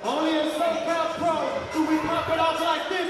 Only a Socal pro do we pop it off like this.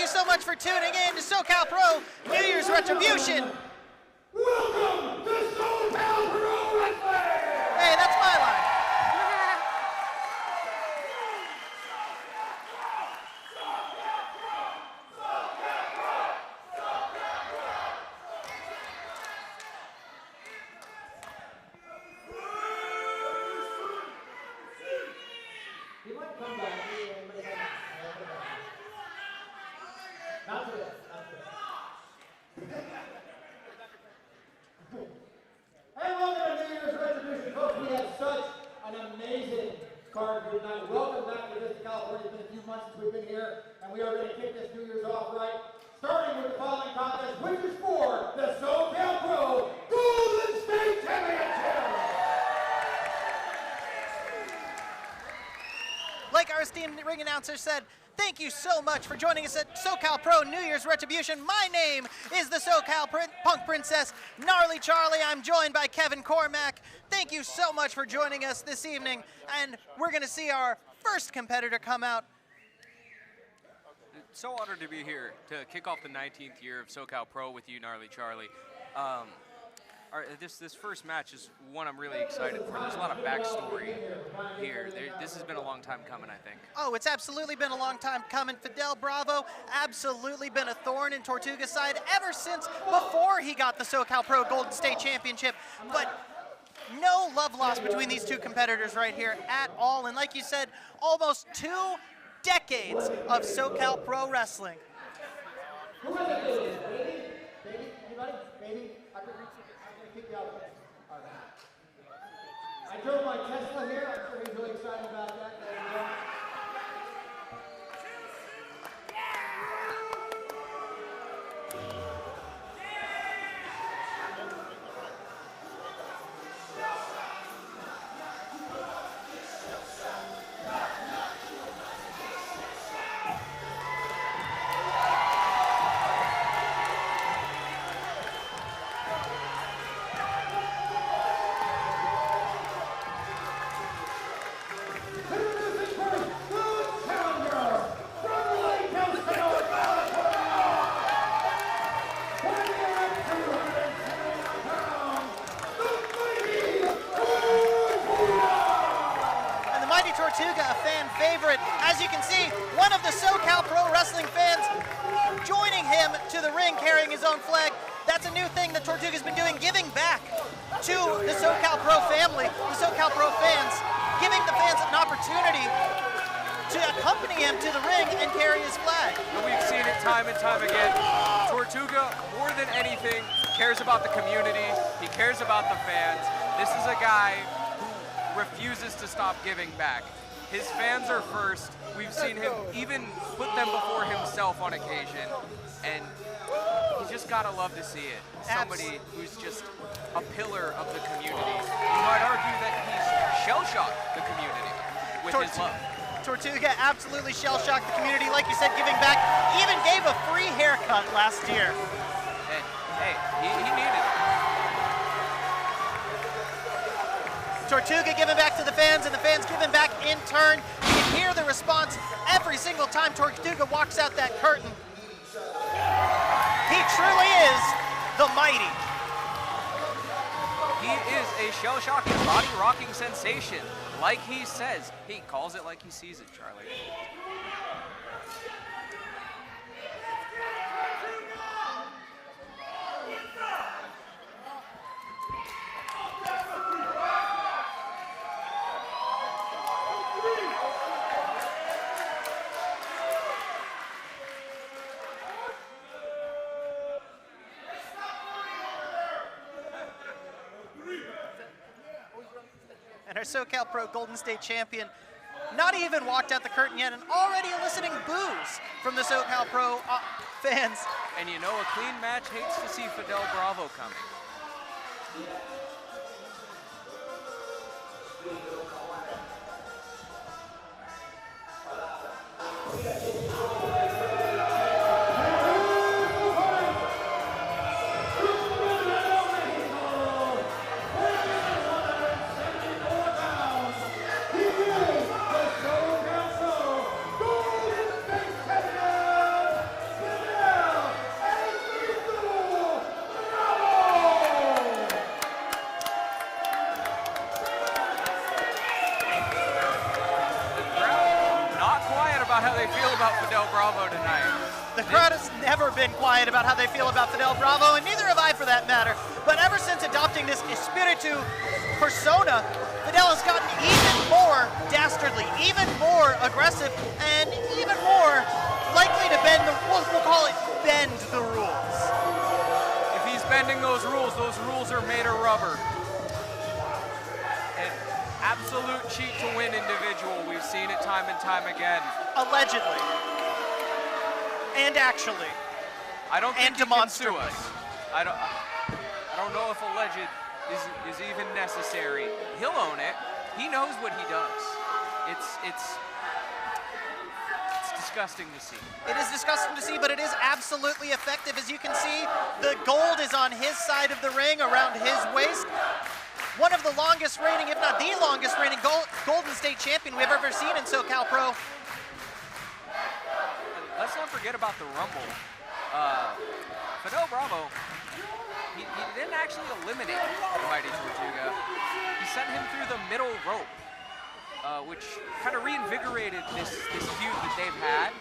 you so much for tuning in to Socal Pro New Year's Retribution. Welcome to Socal Pro Wrestling! Hey, that's my line. He might come back. Not today. Hey, welcome to New Year's Retribution, folks. We had such an amazing card here tonight. Welcome back to this California. It's been a few months since we've been here, and we are ready to kick this New Year's off right. Starting with the following contest, which is for the Socal Pro Golden State Championship. Like our esteemed ring announcer said, thank you so much for joining us at Socal Pro New Year's Retribution. My name is the Socal Punk Princess, Gnarly Charlie. I'm joined by Kevin Cormack. Thank you so much for joining us this evening, and we're going to see our first competitor come out. So honored to be here to kick off the 19th year of Socal Pro with you, Gnarly Charlie. This first match is one I'm really excited for. There's a lot of backstory here. This has been a long time coming, I think. Oh, it's absolutely been a long time coming. Fidel Bravo absolutely been a thorn in Tortuga's side ever since before he got the Socal Pro Golden State Championship. But no love lost between these two competitors right here at all. And like you said, almost 2 decades of Socal Pro wrestling. Who is it? Baby? Baby? Anybody? Baby? I'm gonna kick you out. All right. I drove my Tesla here. I'm sure he's really excited about that. There you go. Tortuga, a fan favorite. As you can see, one of the Socal Pro Wrestling fans joining him to the ring carrying his own flag. That's a new thing that Tortuga's been doing, giving back to the Socal Pro family, the Socal Pro fans, giving the fans an opportunity to accompany him to the ring and carry his flag. And we've seen it time and time again. Tortuga, more than anything, cares about the community. He cares about the fans. This is a guy who refuses to stop giving back. His fans are first. We've seen him even put them before himself on occasion, and you just gotta love to see it. Somebody who's just a pillar of the community. You might argue that he's shell-shocked the community with his love. Tortuga absolutely shell-shocked the community, like you said, giving back. Even gave a free haircut last year. And hey, he needed it. Tortuga giving back to the fans, and the fans giving back in turn. You can hear the response every single time Tortuga walks out that curtain. He truly is the mighty. He is a shell-shocking, body-rocking sensation. Like he says, he calls it like he sees it, Charlie. And our Socal Pro Golden State champion not even walked out the curtain yet and already eliciting boos from the Socal Pro fans. And you know, a clean match hates to see Fidel Bravo coming. about how they feel about Fidel Bravo tonight. The crowd has never been quiet about how they feel about Fidel Bravo, and neither have I for that matter. But ever since adopting this Espiritu persona, Fidel has gotten even more dastardly, even more aggressive, and even more likely to bend the rules. We'll call it bend the rules. If he's bending those rules are made of rubber. An absolute cheat to win individual. We've seen it time and time again. Allegedly. And actually. I don't think he can sue demonstrably. us. I don't know if alleged is even necessary. He'll own it. He knows what he does. It's disgusting to see. It is disgusting to see, but it is absolutely effective. As you can see, the gold is on his side of the ring, around his waist. One of the longest reigning, if not the longest reigning Golden State champion we've ever seen in Socal Pro. Let's not forget about the Rumble. Fidel Bravo, he didn't actually eliminate the Mighty Tortuga. He sent him through the middle rope, which kind of reinvigorated this feud that they've had.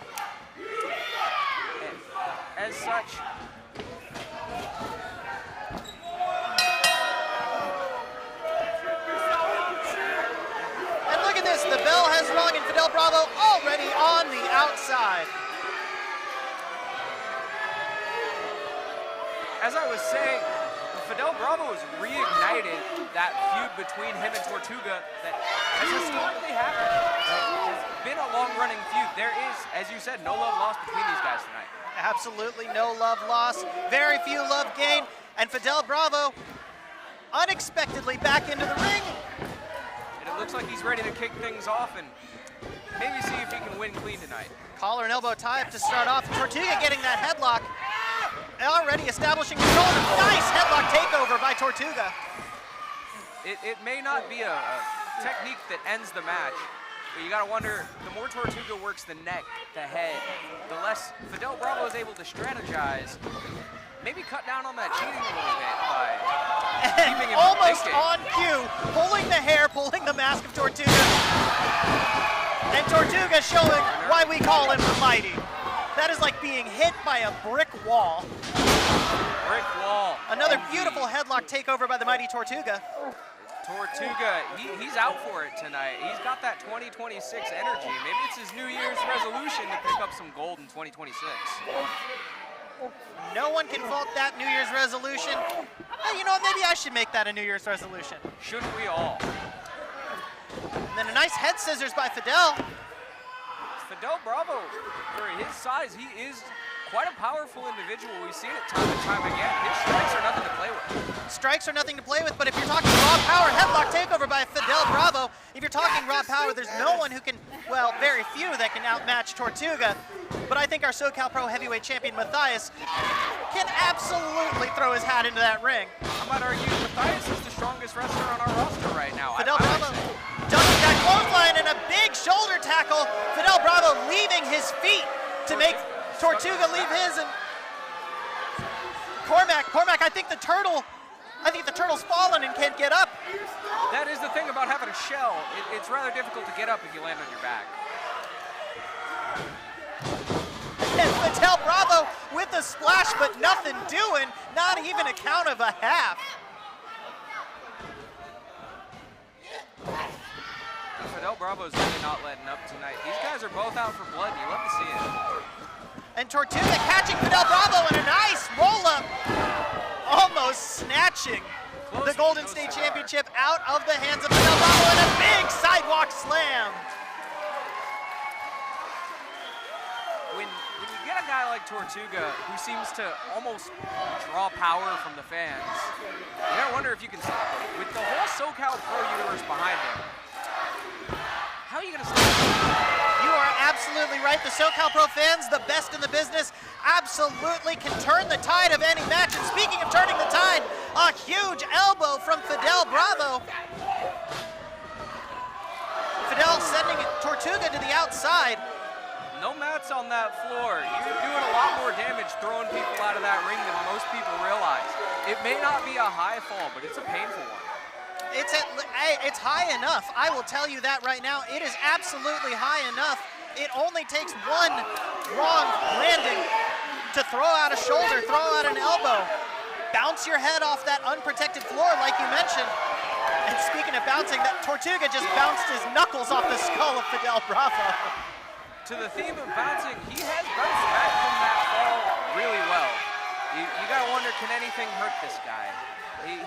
And as such, And look at this, the bell has rung and Fidel Bravo already on the outside. as I was saying, Fidel Bravo has reignited that feud between him and Tortuga that has historically happened. It's been a long-running feud. There is, as you said, no love lost between these guys tonight. Absolutely no love lost, very few love gained, and Fidel Bravo unexpectedly back into the ring. And it looks like he's ready to kick things off and maybe see if he can win clean tonight. Collar and elbow tie up to start off. Tortuga getting that headlock. Already establishing control. Nice headlock takeover by Tortuga. It may not be a technique that ends the match, but you gotta wonder, the more Tortuga works the neck, the head, the less Fidel Bravo is able to strategize, maybe cut down on that cheating a little bit by keeping him almost thinking. on cue, pulling the hair, pulling the mask of Tortuga. And Tortuga showing why we call him the Mighty. That is like being hit by a brick wall. Brick wall. Another beautiful headlock takeover by the Mighty Tortuga. Tortuga, he's out for it tonight. He's got that 2026 energy. Maybe it's his New Year's resolution to pick up some gold in 2026. No one can fault that New Year's resolution. Hey, you know what, maybe I should make that a New Year's resolution. Shouldn't we all? And then a nice head scissors by Fidel. Fidel Bravo, for his size, he is quite a powerful individual. We've seen it time and time again. His strikes are nothing to play with. Strikes are nothing to play with, but if you're talking raw power, headlock takeover by Fidel Bravo. If you're talking raw power, there's no one who can, well, very few that can outmatch Tortuga. But I think our Socal Pro heavyweight champion, Matthias, can absolutely throw his hat into that ring. I might argue Matthias is the strongest wrestler on our roster right now. Fidel I would Bravo say. ducking that clothesline and a big shoulder tackle. Fidel Bravo leaving his feet to make Tortuga leave his, and Cormac, I think the turtle's fallen and can't get up. That is the thing about having a shell. It's rather difficult to get up if you land on your back. And Fidel Bravo with the splash, but nothing doing, not even a count of a half. Fidel Bravo's really not letting up tonight. These guys are both out for blood. You love to see it. And Tortuga catching Fidel Bravo in a nice roll-up, almost snatching the Golden State Championship out of the hands of Fidel Bravo and a big sidewalk slam. When you get a guy like Tortuga who seems to almost draw power from the fans, you gotta wonder if you can stop him. With the whole Socal Pro universe behind him, how are you gonna stop him? You are absolutely right. The Socal Pro fans, the best in the business, absolutely can turn the tide of any match. And speaking of turning the tide, a huge elbow from Fidel Bravo. Fidel sending Tortuga to the outside. No mats on that floor. You're doing a lot more damage throwing people out of that ring than most people realize. It may not be a high fall, but it's a painful one. It's high enough. I will tell you that right now. It is absolutely high enough. It only takes one wrong landing to throw out a shoulder, throw out an elbow, bounce your head off that unprotected floor like you mentioned. And speaking of bouncing, that Tortuga just bounced his knuckles off the skull of Fidel Bravo. To the theme of bouncing, he has bounced back from that fall really well. You gotta wonder, can anything hurt this guy? He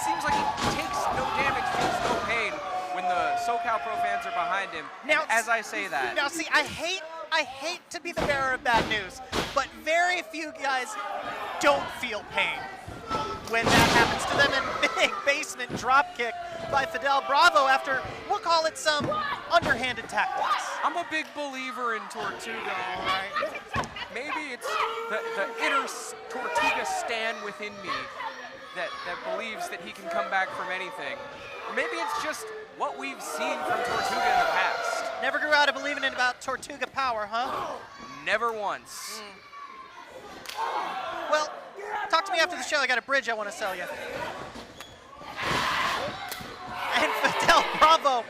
seems like he takes no damage, feels no pain when the Socal Pro fans are behind him. Now, as I say that. Now see, I hate to be the bearer of bad news, but very few guys don't feel pain when that happens to them. And big basement drop kick by Fidel Bravo after, we'll call it some underhanded tactics. I'm a big believer in Tortuga, all right? Maybe it's the inner Tortuga stan within me that believes that he can come back from anything. Or maybe it's just what we've seen from Tortuga in the past. Never grew out of believing in about Tortuga power, huh? Never once. Well, talk to me after the show. I got a bridge I want to sell you. And Fidel Bravo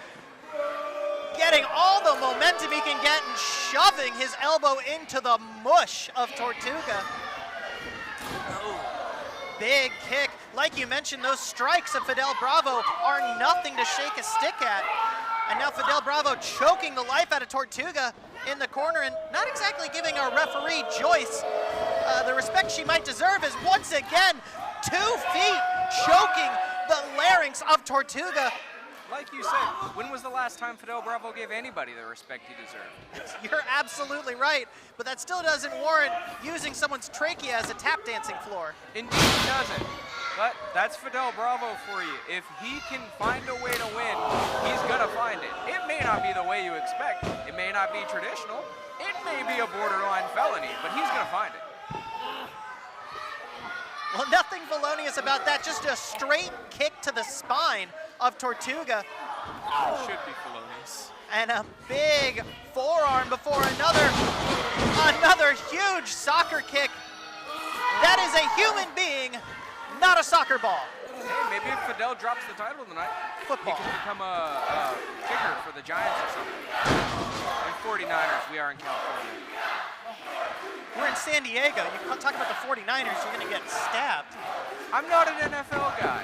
getting all the momentum he can get and shoving his elbow into the mush of Tortuga. Big kick. Like you mentioned, those strikes of Fidel Bravo are nothing to shake a stick at. And now Fidel Bravo choking the life out of Tortuga in the corner and not exactly giving our referee, Joyce, the respect she might deserve, is once again 2 feet choking the larynx of Tortuga. Like you said, when was the last time Fidel Bravo gave anybody the respect he deserved? You're absolutely right, but that still doesn't warrant using someone's trachea as a tap dancing floor. Indeed it doesn't. But that's Fidel Bravo for you. If he can find a way to win, he's gonna find it. It may not be the way you expect. It may not be traditional. It may be a borderline felony, but he's gonna find it. Well, nothing felonious about that, just a straight kick to the spine of Tortuga. It should be felonious. And a big forearm before another huge soccer kick. That is a human being, not a soccer ball. Hey, maybe if Fidel drops the title tonight, Football. he can become a kicker for the Giants or something. And 49ers, we are in California. We're in San Diego. You talk about the 49ers, you're going to get stabbed. I'm not an NFL guy.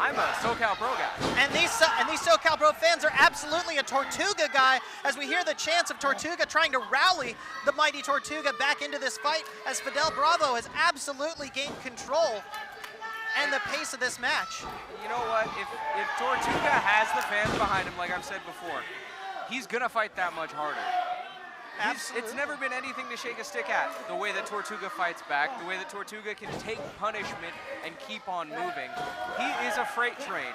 I'm a Socal Pro guy. And these Socal Pro fans are absolutely a Tortuga guy, as we hear the chants of Tortuga trying to rally the mighty Tortuga back into this fight, as Fidel Bravo has absolutely gained control and the pace of this match. You know what? If Tortuga has the fans behind him, like I've said before, he's going to fight that much harder. It's never been anything to shake a stick at, the way that Tortuga fights back, the way that Tortuga can take punishment and keep on moving. He is a freight train.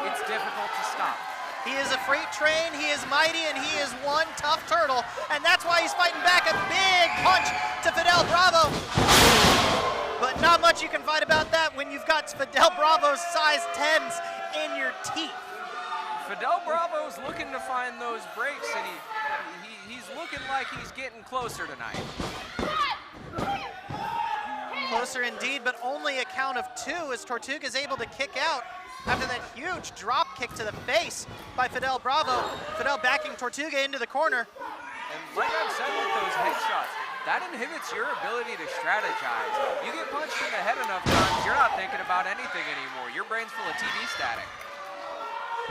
It's difficult to stop. He is a freight train, he is mighty, and he is one tough turtle, and that's why he's fighting back. A big punch to Fidel Bravo. But not much you can fight about that when you've got Fidel Bravo's size 10s in your teeth. Fidel Bravo's looking to find those breaks, and he's looking like he's getting closer tonight. Closer indeed, but only a count of 2 as Tortuga's able to kick out after that huge drop kick to the face by Fidel Bravo. Fidel backing Tortuga into the corner. And like I've said with those headshots, that inhibits your ability to strategize. You get punched in the head enough times, you're not thinking about anything anymore. Your brain's full of TV static.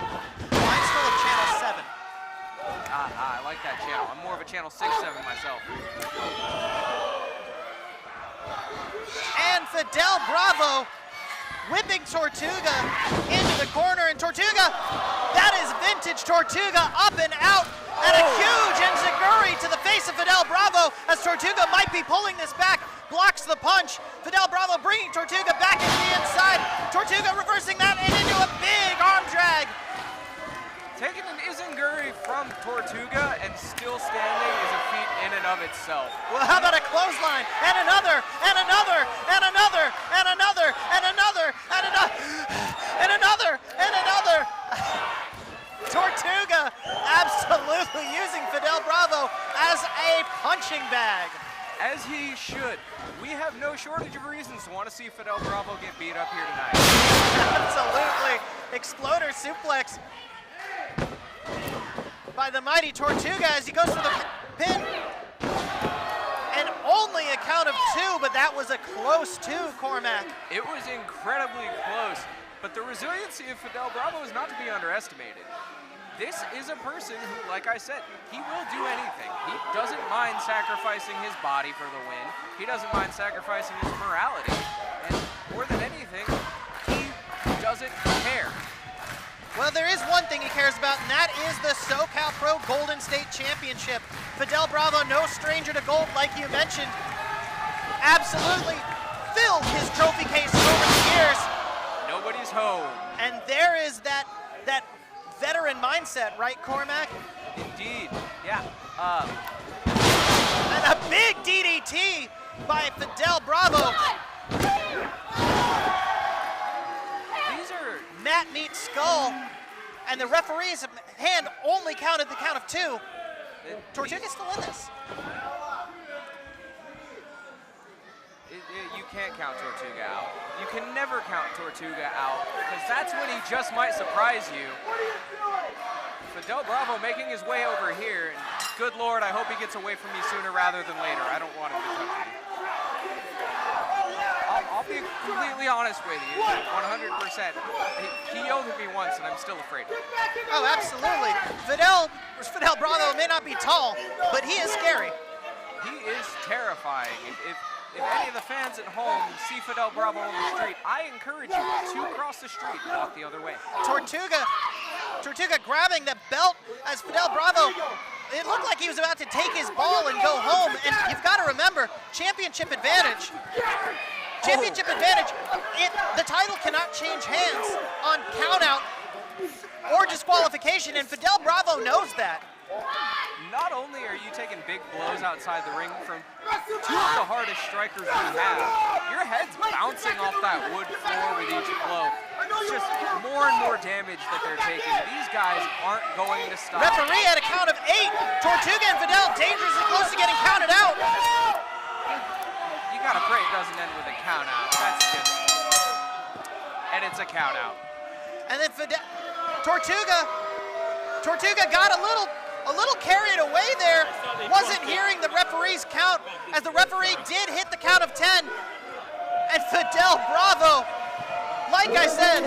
Mine's full of Channel 7. I like that channel. I'm more of a Channel 6-7 myself. And Fidel Bravo whipping Tortuga into the corner, and Tortuga, that is vintage Tortuga, up and out, and a huge enziguri to the face of Fidel Bravo as Tortuga might be pulling this back, blocks the punch. Fidel Bravo bringing Tortuga back into the inside. Tortuga reversing that and into a big arm drag. Taking an enziguri from Tortuga and still standing is a feat in and of itself. Well, how about a clothesline? And another, and another, and another, and another, and another, and another, and another, and another. Tortuga absolutely using Fidel Bravo as a punching bag. as he should. We have no shortage of reasons to want to see Fidel Bravo get beat up here tonight. Absolutely. Exploder suplex by the mighty Tortuga as he goes for the pin. And only a count of 2, but that was a close 2, Cormac. It was incredibly close, but the resiliency of Fidel Bravo is not to be underestimated. This is a person who, like I said, he will do anything. He doesn't mind sacrificing his body for the win. He doesn't mind sacrificing his morality. And more than anything, he doesn't care. Well, there is one thing he cares about, and that is the Socal Pro Golden State Championship. Fidel Bravo, no stranger to gold, like you mentioned, absolutely filled his trophy case over the years. Nobody's home. And there is that veteran mindset, right, Cormac? Indeed, yeah. And a big DDT by Fidel Bravo. These are... Mat meets skull, and the referee's hand only counted the count of 2. Tortuga's still in this. You can't count Tortuga out. You can never count Tortuga out, because that's when he just might surprise you. Fidel Bravo making his way over here, and good Lord, I hope he gets away from me sooner rather than later. I don't want him to touch me. I'll be completely honest with you, 100%. He yelled at me once, and I'm still afraid of him. Oh, absolutely. Fidel Bravo may not be tall, but he is scary. He is terrifying. If any of the fans at home see Fidel Bravo on the street, I encourage you to cross the street and walk the other way. Tortuga grabbing the belt as Fidel Bravo, it looked like he was about to take his ball and go home, and you've got to remember, championship advantage. Championship advantage, the title cannot change hands on countout or disqualification, and Fidel Bravo knows that. Not only are you taking big blows outside the ring from 2 of the hardest strikers we have, your head's bouncing off that wood floor with each blow. It's just more and more damage that they're taking. These guys aren't going to stop. Referee at a count of 8. Tortuga and Fidel dangerously close to getting counted out. You gotta pray it doesn't end with a count out. That's just... And it's a count out. And then Tortuga got a little carried away there, wasn't hearing the referee's count, as the referee did hit the count of 10. And Fidel Bravo, like I said,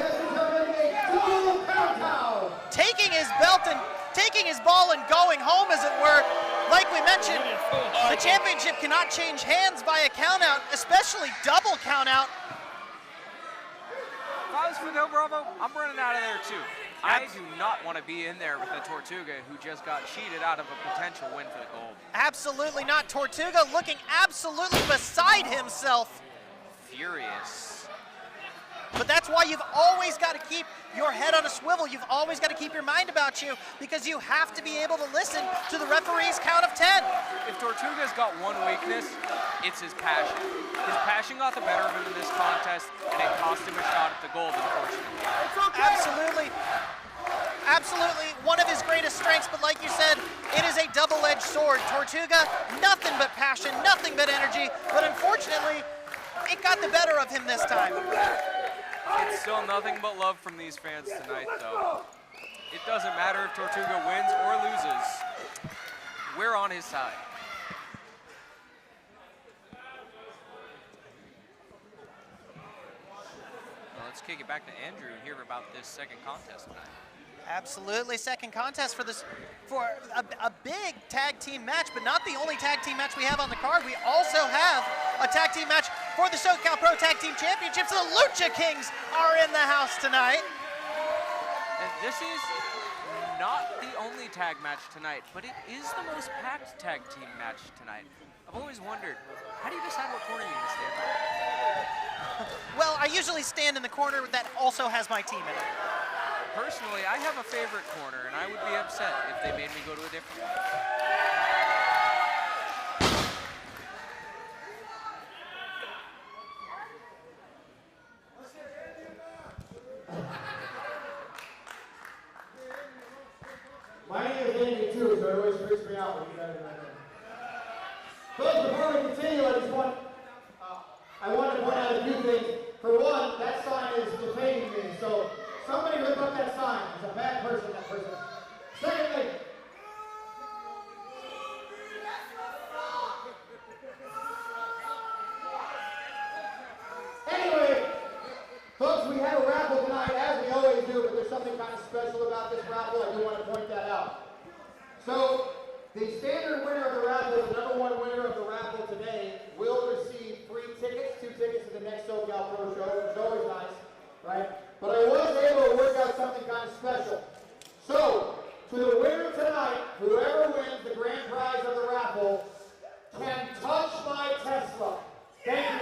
taking his belt and taking his ball and going home, as it were. Like we mentioned, the championship cannot change hands by a countout, especially double countout. If I was Fidel Bravo, I'm running out of there too. I do not want to be in there with a Tortuga who just got cheated out of a potential win for the gold. Absolutely not. Tortuga looking absolutely beside himself. Furious. But that's why you've always got to keep your head on a swivel. You've always got to keep your mind about you, because you have to be able to listen to the referee's count of 10. If Tortuga's got one weakness, it's his passion. His passion got the better of him in this contest, and it cost him a shot at the gold, unfortunately. Absolutely. Absolutely one of his greatest strengths, but like you said, it is a double-edged sword. Tortuga, nothing but passion, nothing but energy, but unfortunately, it got the better of him this time. It's still nothing but love from these fans tonight, though. It doesn't matter if Tortuga wins or loses. We're on his side. Well, let's kick it back to Andrew and hear about this second contest tonight. Absolutely, second contest for a big tag team match, but not the only tag team match we have on the card. We also have a tag team match for the Socal Pro Tag Team Championships. The Lucha Kings are in the house tonight. And this is not the only tag match tonight, but it is the most packed tag team match tonight. I've always wondered, how do you decide what corner you're gonna stand in? Well, I usually stand in the corner that also has my team in it. Personally, I have a favorite corner, and I would be upset if they made me go to a different one. My name is Andy too, so it always freaks me out when you guys are Folks, before we continue, I want to point out a few things. For one, that sign is defaming me, so somebody rip up that sign. It's a bad person, that person. Secondly, anyway, folks, we have a raffle tonight, as we always do, but there's something kind of special about this raffle. I do want to point that out. So, the standard winner of the raffle, the number one winner of the raffle today, will receive free tickets, 2 tickets to the next Socal Pro Show, which is always nice, right? But I was able to work out something kind of special. So, to the winner tonight, whoever wins the grand prize of the raffle can touch my Tesla. Thank you.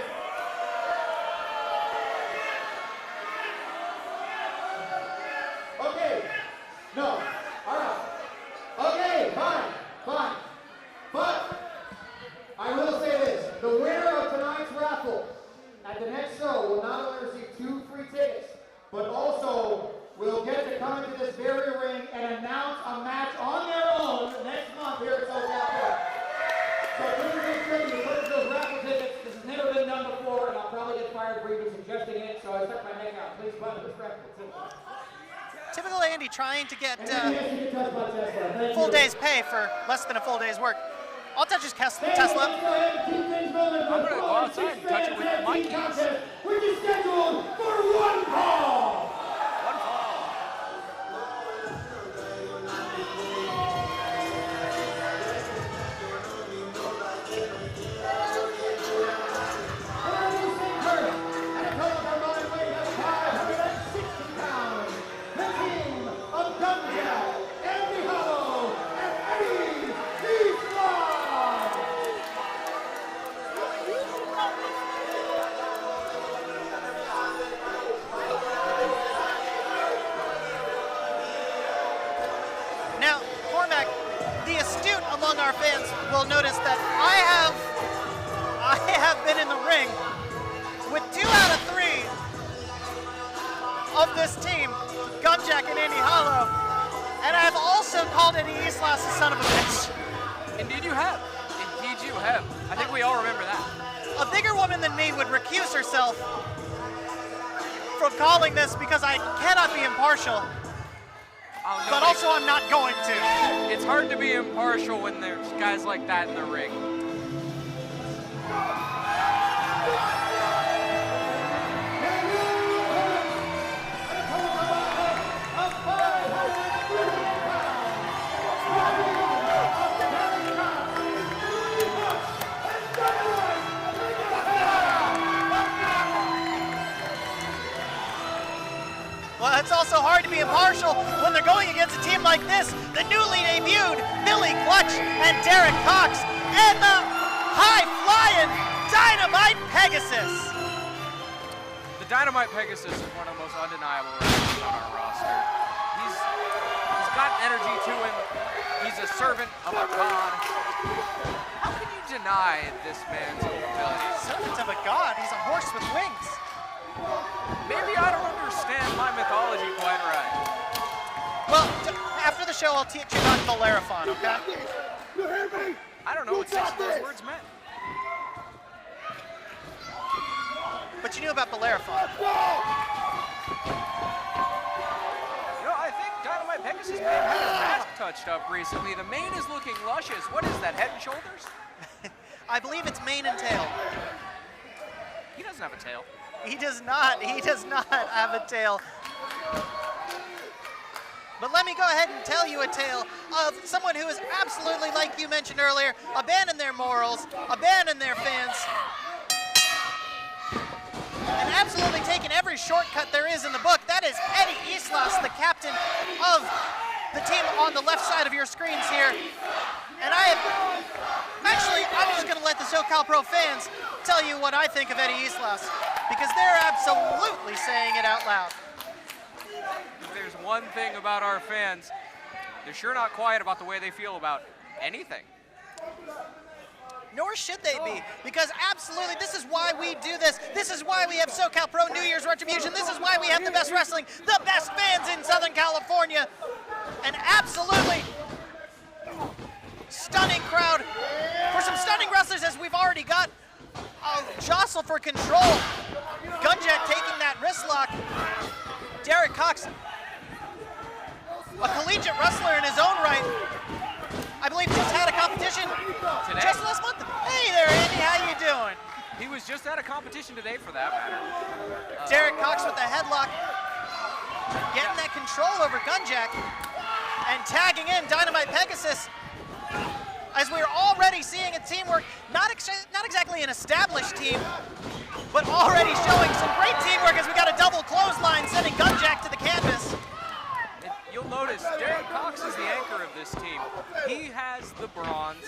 Okay. No. All right. Okay, fine. But I will say this. The winner of tonight's raffle at the next show will not only receive 2 free tickets, but also will get to come into this very ring and announce a match on their own next month here at Socal. So please make sure you purchase those raffle tickets. This has never been done before, and I'll probably get fired for even suggesting it, so I stuck my neck out. Please find this raffle. Typical Andy trying to get full day's pay for less than a full day's work. I'll touch his Tesla. I'm going to go outside and touch it with my keys. Which is scheduled for one call. Among our fans will notice that I have been in the ring with 2 out of 3 of this team, Gunjack and Andy Hollow, and I've also called Eddie Islas a son of a bitch. Indeed you have. Indeed you have. I think we all remember that. A bigger woman than me would recuse herself from calling this because I cannot be impartial. But also I'm not going to. It's hard to be impartial when there's guys like that in the ring. Well, it's also hard to be impartial when they're going against a team like this. The newly debuted Billy Clutch and Derek Cox and the high-flying Dynamite Pegasus. The Dynamite Pegasus is one of the most undeniable wrestlers on our roster. He's got energy to him. He's a servant of a god. How can you deny this man's abilities? Servant of a god? He's a horse with wings. Maybe I don't understand my mythology quite right. Well, after the show, I'll teach you about Bellerophon, okay? You hear me? I don't know what 6 of those words meant. But you knew about Bellerophon. You know, I think Dynamite Pegasus may have had his mask touched up recently. The mane is looking luscious. What is that, Head and Shoulders? I believe it's mane and tail. He doesn't have a tail. He does not have a tail. But let me go ahead and tell you a tale of someone who is absolutely, like you mentioned earlier, abandoned their morals, abandoned their fans, and absolutely taken every shortcut there is in the book. That is Eddie Islas, the captain of the team on the left side of your screens here. And I'm just going to let the Socal Pro fans tell you what I think of Eddie Islas, because they're absolutely saying it out loud. If there's one thing about our fans, they're sure not quiet about the way they feel about anything. Nor should they be, because absolutely, this is why we do this. This is why we have Socal Pro New Year's Retribution. This is why we have the best wrestling, the best fans in Southern California. And absolutely stunning crowd for some some stunning wrestlers as we've already got a jostle for control. Gunjack taking that wrist lock. Derek Cox, a collegiate wrestler in his own right. I believe just had a competition Today? just last month. Hey there, Andy, how you doing? He was just at a competition today for that matter. Derek Cox with the headlock, getting that control over Gunjack, and tagging in Dynamite Pegasus. As we're already seeing a teamwork, not exactly an established team, but already showing some great teamwork as we got a double clothesline sending Gunjack to the canvas. You'll notice Derek Cox is the anchor of this team. He has the bronze,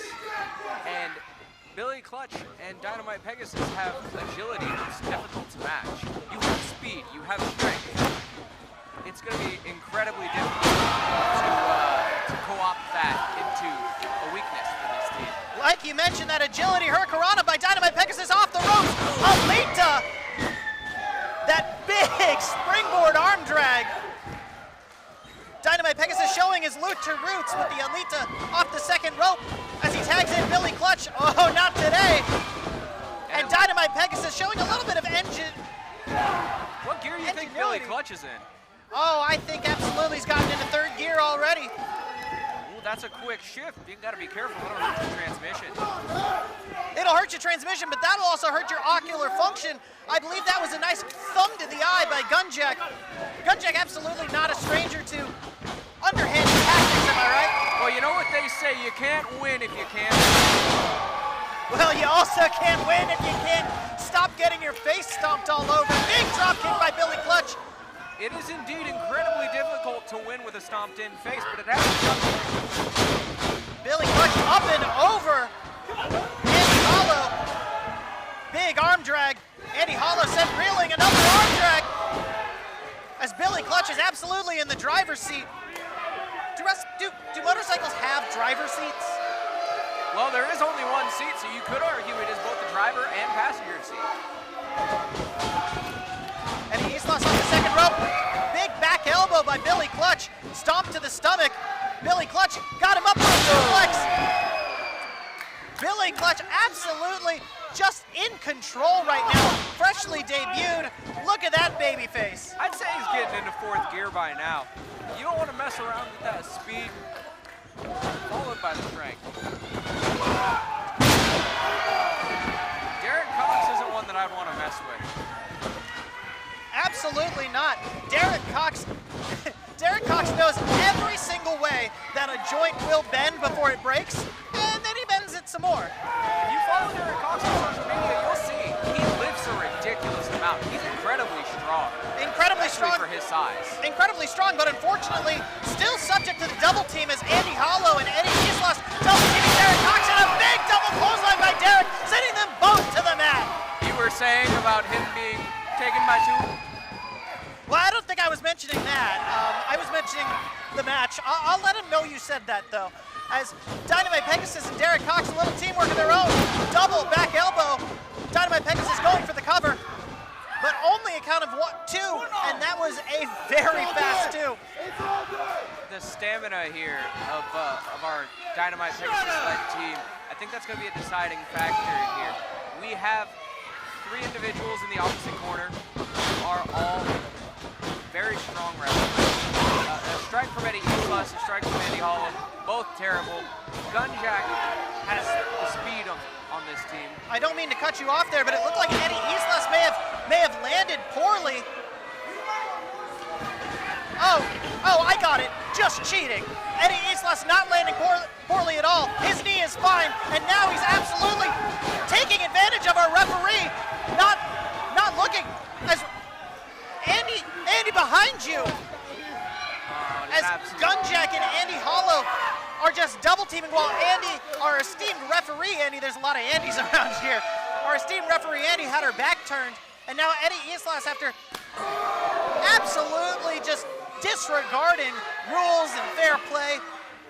and Billy Clutch and Dynamite Pegasus have agility that's difficult to match. You have speed, you have strength. It's going to be incredibly difficult to co-opt that into a weakness for this team. Like you mentioned, that agility hurricanrana by Dynamite Pegasus off the ropes. Alita, that big springboard arm drag. Dynamite Pegasus showing his lucha roots with the Alita off the second rope as he tags in Billy Clutch. Oh, not today. And Dynamite Pegasus showing a little bit of engine. What gear do you think Billy Clutch is in? Oh, I think absolutely he's gotten into third gear already. Ooh, that's a quick shift. You gotta be careful, it'll hurt your transmission. It'll hurt your transmission, but that'll also hurt your ocular function. I believe that was a nice thumb to the eye by Gunjack. Gunjack absolutely not a stranger to underhand tactics, am I right? Well, you know what they say, you can't win if you can't. Well, you also can't win if you can't stop getting your face stomped all over. Big drop kick by Billy Clutch. It is indeed incredibly difficult to win with a stomped in face, but it has to come. Billy Clutch up and over. Andy Hollow. Big arm drag. Andy Hollow sent reeling, another arm drag. As Billy Clutch is absolutely in the driver's seat. Do motorcycles have driver seats? Well, there is only one seat, so you could argue it is both the driver and passenger seat. And he's lost off the second rope. Big back elbow by Billy Clutch. Stomp to the stomach. Billy Clutch got him up for a suplex. Billy Clutch absolutely just in control right now. Freshly debuted. Look at that baby face. I'd say he's getting into fourth gear by now. You don't want to mess around with that speed, followed by the strength. Derek Cox isn't one that I'd want to mess with. Absolutely not. Derek Cox knows every single way that a joint will bend before it breaks, and then he bends it some more. If you follow Derek Cox on social media, you'll see he lifts a ridiculous amount. He's incredibly strong. Incredibly strong. For his size. Incredibly strong, but unfortunately still subject to the double team as Andy Hollow and Eddie Islas double teaming Derek Cox, and a big double clothesline by Derek, sending them both to the mat. You were saying about him being taken by two? Well, I don't think I was mentioning that. I was mentioning the match. I'll let him know you said that, though. As Dynamite Pegasus and Derek Cox, a little teamwork of their own. Double back elbow. Dynamite Pegasus going for the cover, but only a count of 2, and that was a very fast 2. The stamina here of our Dynamite Pegasus-led team, I think that's going to be a deciding factor here. We have 3 individuals in the opposite corner who are all very strong wrestlers. A strike from Eddie Islas, a strike from Andy Hollow, both terrible. Gunjack has the speed on this team. I don't mean to cut you off there, but it looked like Eddie Islas may have landed poorly. Oh, I got it. Just cheating. Eddie Islas not landing poorly at all. His knee is fine, and now he's absolutely taking advantage of our referee. Not looking as Andy behind you. As Gunjack and Andy Hollow are just double teaming while Andy, our esteemed referee Andy, there's a lot of Andys around here. Our esteemed referee Andy had her back turned, and now Eddie Islas, after absolutely just disregarding rules and fair play,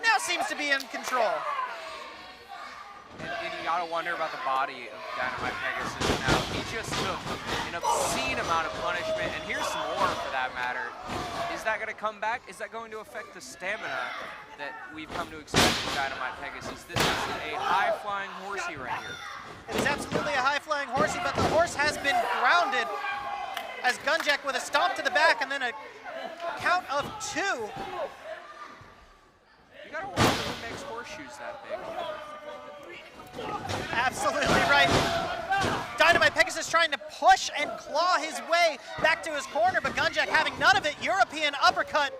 now seems to be in control. And you gotta wonder about the body of Dynamite Pegasus now. He just took an obscene amount of punishment, and here's some more for that matter. Is that gonna come back? Is that going to affect the stamina that we've come to expect from Dynamite Pegasus? This is a high-flying horsey ring. It is absolutely a high-flying horsey, but the horse has been grounded as Gunjack with a stomp to the back and then a count of 2. You gotta wonder who makes horseshoes that big. Absolutely right. Dynamite Pegasus trying to push and claw his way back to his corner, but Gunjack having none of it. European uppercut.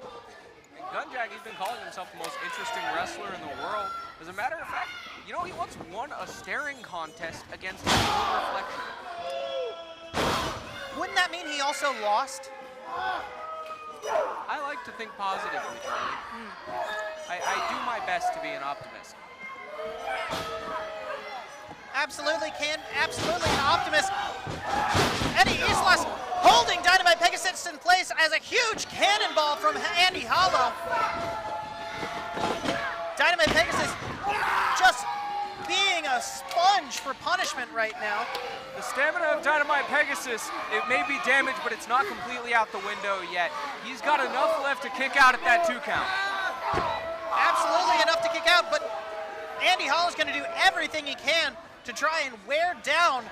Gunjack, he's been calling himself the most interesting wrestler in the world. As a matter of fact, you know, he once won a staring contest against his own reflection. Wouldn't that mean he also lost? I like to think positively, Charlie. I do my best to be an optimist. Absolutely an optimist. Eddie Islas holding Dynamite Pegasus in place as a huge cannonball from Andy Hollow. Dynamite Pegasus just being a sponge for punishment right now. The stamina of Dynamite Pegasus, it may be damaged, but it's not completely out the window yet. He's got enough left to kick out at that 2 count. Absolutely enough to kick out, but Andy Hollow's going to do everything he can to try and wear down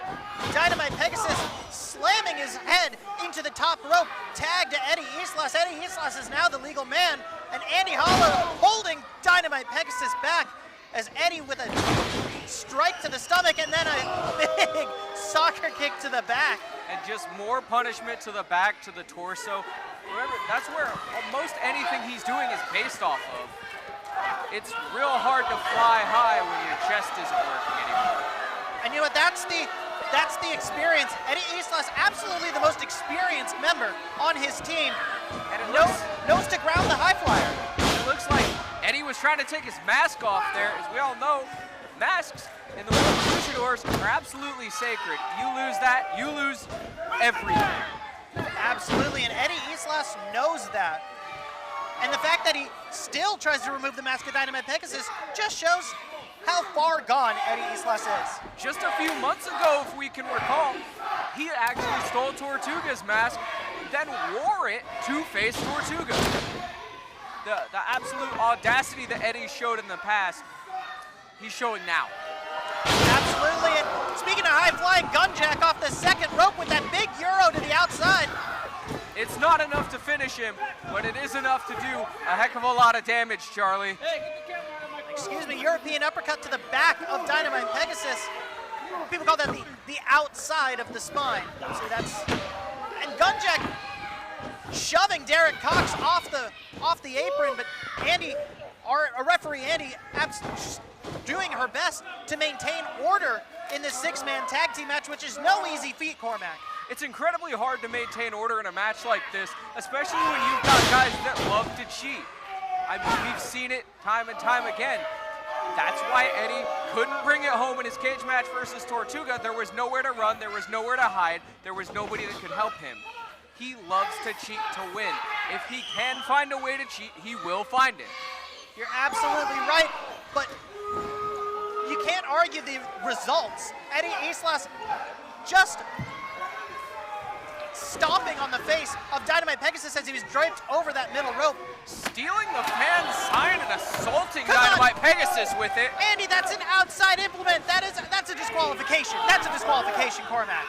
Dynamite Pegasus, slamming his head into the top rope, tag to Eddie Islas. Eddie Islas is now the legal man, and Andy Hollow holding Dynamite Pegasus back as Eddie with a strike to the stomach and then a big soccer kick to the back. And just more punishment to the back, to the torso. Remember, that's where almost anything he's doing is based off of. It's real hard to fly high when your chest isn't working anymore. And you know what, that's the experience. Eddie Islas, absolutely the most experienced member on his team. And it knows to ground the high flyer. It looks like Eddie was trying to take his mask off there. As we all know, masks in the world of luchadors are absolutely sacred. You lose that, you lose everything. Absolutely, and Eddie Islas knows that. And the fact that he still tries to remove the mask of Dynamite Pegasus just shows how far gone Eddie Islas is. Just a few months ago, if we can recall, he actually stole Tortuga's mask, then wore it to face Tortuga. The absolute audacity that Eddie showed in the past, he's showing now. Absolutely, and speaking of high-flying, Gunjack off the second rope with that big Euro to the outside. It's not enough to finish him, but it is enough to do a heck of a lot of damage, Charlie. Excuse me, European uppercut to the back of Dynamite Pegasus. People call that the outside of the spine. See, and Gunjack shoving Derek Cox off the apron, but our referee Andy, doing her best to maintain order in this 6-man tag team match, which is no easy feat, Cormac. It's incredibly hard to maintain order in a match like this, especially when you've got guys that love to cheat. I mean, we've seen it time and time again. That's why Eddie couldn't bring it home in his cage match versus Tortuga. There was nowhere to run, there was nowhere to hide, there was nobody that could help him. He loves to cheat to win. If he can find a way to cheat, he will find it. You're absolutely right, but you can't argue the results. Eddie Islas just stomping on the face of Dynamite Pegasus as he was draped over that middle rope. Stealing the fan sign and assaulting Dynamite Pegasus with it. Andy, that's an outside implement. That's a disqualification. That's a disqualification, Cormac.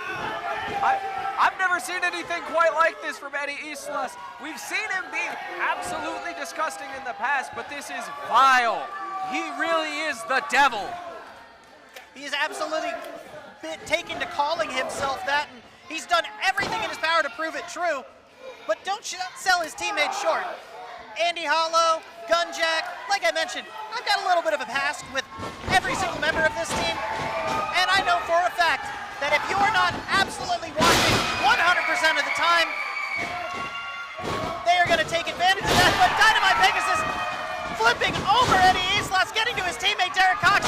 I've never seen anything quite like this from Eddie Islas. We've seen him be absolutely disgusting in the past, but this is vile. He really is the devil. He is absolutely taken to calling himself that, and he's done everything in his power to prove it true, but don't sell his teammates short. Andy Hollow, Gunjack, like I mentioned, I've got a little bit of a past with every single member of this team, and I know for a fact that if you are not absolutely watching 100% of the time, they are going to take advantage of that, but Dynamite Pegasus flipping over Eddie Islas, getting to his teammate Derek Cox.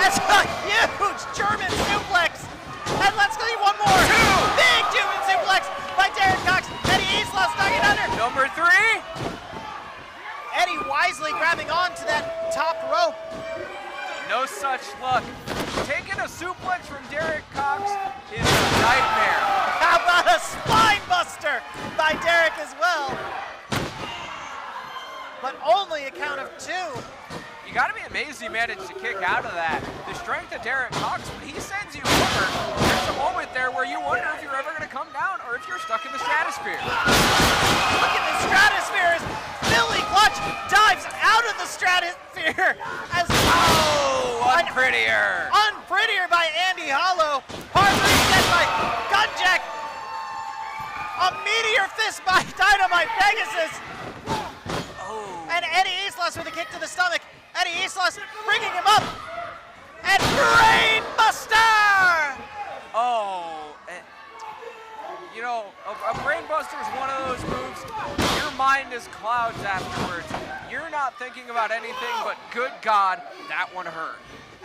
That's a huge German suplex. And let's see one more. Big German suplex by Derek Cox. Eddie Islas knocking under. Number 3. Eddie wisely grabbing onto that top rope. No such luck. Taking a suplex from Derek Cox is a nightmare. How about a spine buster by Derek as well? But only a count of 2. you got to be amazed he managed to kick out of that. The strength of Derek Cox, when he sends you over, there's a moment there where you wonder if you're ever going to come down or if you're stuck in the stratosphere. Look at the stratosphere as Billy Clutch dives out of the stratosphere as Unprettier. Unprettier by Andy Hollow. Hard reset by Gunjack. A meteor fist by Dynamite Pegasus. And Eddie Islas with a kick to the stomach. Eddie Islas bringing him up. And Brainbuster! You know, a Brainbuster is one of those moves. Your mind is clouds afterwards. You're not thinking about anything but, good God, that one hurt.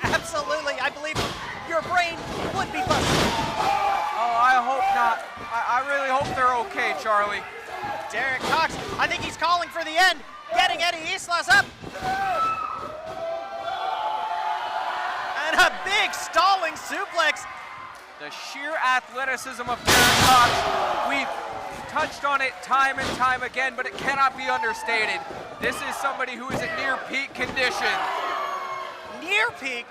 Absolutely. I believe your brain would be busted. Oh, I hope not. I really hope they're okay, Charlie. Derek Cox, I think he's calling for the end. Getting Eddie Islas up. And a big stalling suplex. The sheer athleticism of Derek Cox. We've touched on it time and time again, but it cannot be understated. This is somebody who is in near peak condition. Near peak?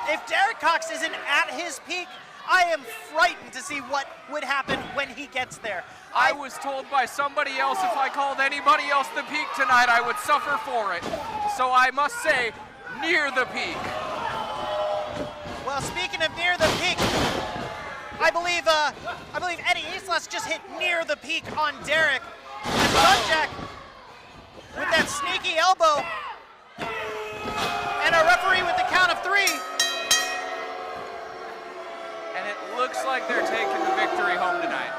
If Derek Cox isn't at his peak, I am frightened to see what would happen when he gets there. I was told by somebody else if I called anybody else the peak tonight, I would suffer for it. So I must say, near the peak. Well, speaking of near the peak, I believe Eddie Islas just hit near the peak on Derek. And Gunjack with that sneaky elbow. And a referee with the count of 3. And it looks like they're taking the victory home tonight.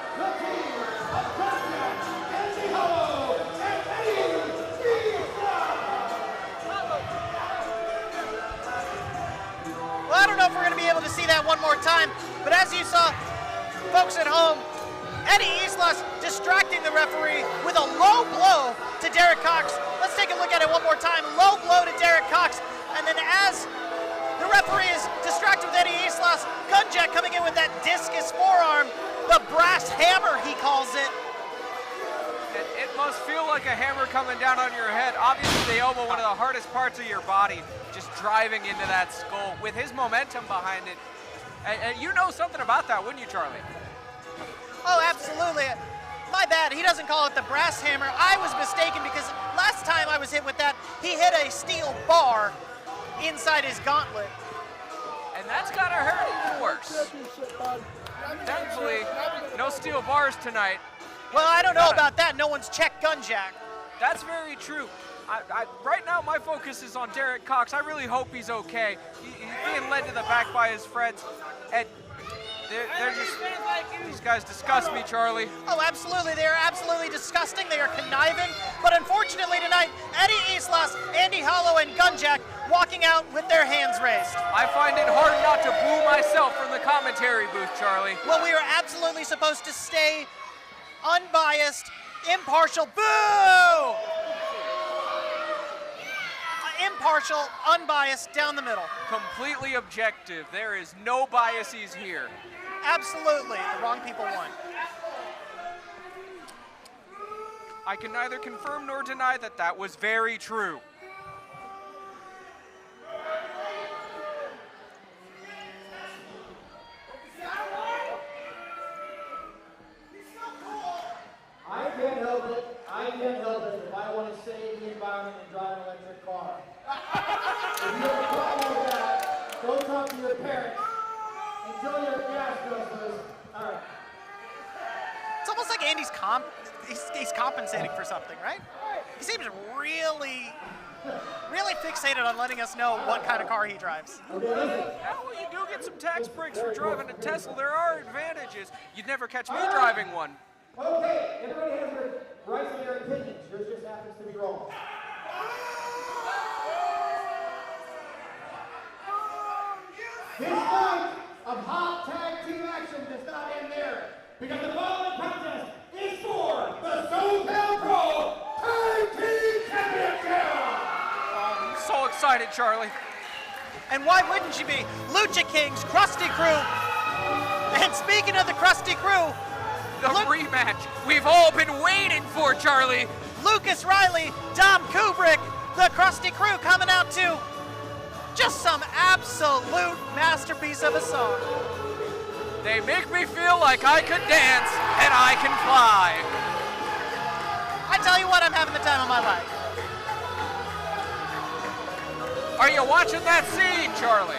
Well, I don't know if we're going to be able to see that one more time, but as you saw, folks at home, Eddie Islas distracting the referee with a low blow to Derek Cox. Let's take a look at it one more time. Low blow to Derek Cox, and then as the referee is distracted with Eddie Islas, Gunjack coming in with that discus forearm, the brass hammer he calls it. It must feel like a hammer coming down on your head. Obviously the elbow, one of the hardest parts of your body, just driving into that skull with his momentum behind it. And you know something about that, wouldn't you, Charlie? Oh, absolutely. My bad, he doesn't call it the brass hammer. I was mistaken because last time I was hit with that, he hit a steel bar inside his gauntlet. And that's gotta hurt even worse. Thankfully, no steel bars tonight. Well, I don't know about that. No one's checked Gunjack. That's very true. Right now, my focus is on Derek Cox. I really hope he's okay. He's being led to the back by his friends, and they're just, these guys disgust me, Charlie. Oh, absolutely. They are absolutely disgusting. They are conniving. But unfortunately tonight, Eddie Islas, Andy Hollow, and Gunjack walking out with their hands raised. I find it hard not to boo myself from the commentary booth, Charlie. Well, we are absolutely supposed to stay unbiased, impartial. Boo! Impartial, unbiased, down the middle. Completely objective. There is no biases here. Absolutely. The wrong people won. I can neither confirm nor deny that that was very true. I can't help it. If I want to save the environment and drive an electric car. If you have a problem with that, go talk to your parents and tell your gas customers. All right. It's almost like Andy's he's compensating for something, right? He seems really fixated on letting us know what kind of car he drives. Well, you do get some tax breaks for driving a Tesla. There are advantages. You'd never catch me driving one. Okay, everybody has their rights and their opinions. Yours just happens to be wrong. This night of hot tag team action does not end there, because the following contest is for the Socal Pro Tag Team Championship! I'm so excited, Charlie. And why wouldn't you be? Lucha Kings, Krusty Crew. And speaking of the Krusty Crew, the rematch we've all been waiting for, Charlie. Lucas Riley, Dom Kubrick, the Krusty Crew coming out to Just some absolute masterpiece of a song. They make me feel like I could dance and I can fly. I tell you what, I'm having the time of my life. Are you watching that scene, Charlie?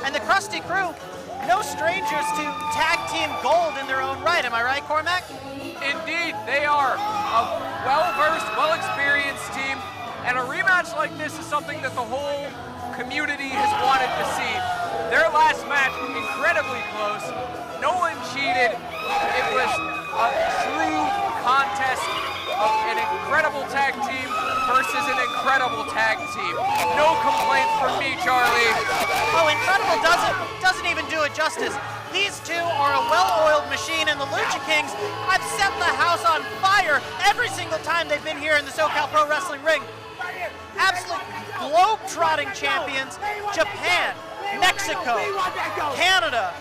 And the Krusty Crew, no strangers to tag team gold in their own right. Am I right, Cormac? Indeed, they are a well-versed, well-experienced team, and a rematch like this is something that the whole community has wanted to see. Their last match, incredibly close. No one cheated. It was a true contest of an incredible tag team versus an incredible tag team. No complaints from me, Charlie. Oh, incredible doesn't even do it justice. These two are a well-oiled machine, and the Lucha Kings have set the house on fire every single time they've been here in the Socal Pro Wrestling ring. Absolute globe-trotting champions, Japan, Mexico, Canada.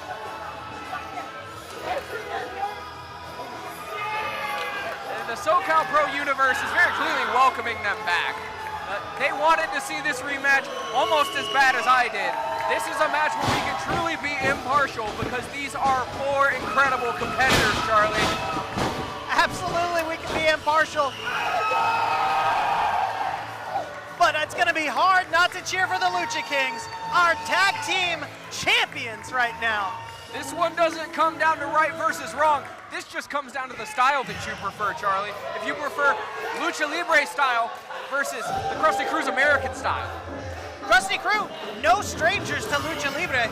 The Socal Pro universe is very clearly welcoming them back. They wanted to see this rematch almost as bad as I did. This is a match where we can truly be impartial because these are four incredible competitors, Charlie. Absolutely, we can be impartial. But it's going to be hard not to cheer for the Lucha Kings, our tag team champions right now. This one doesn't come down to right versus wrong. This just comes down to the style that you prefer, Charlie. If you prefer Lucha Libre style versus the Krusty Crew's American style. Krusty Crew, no strangers to Lucha Libre.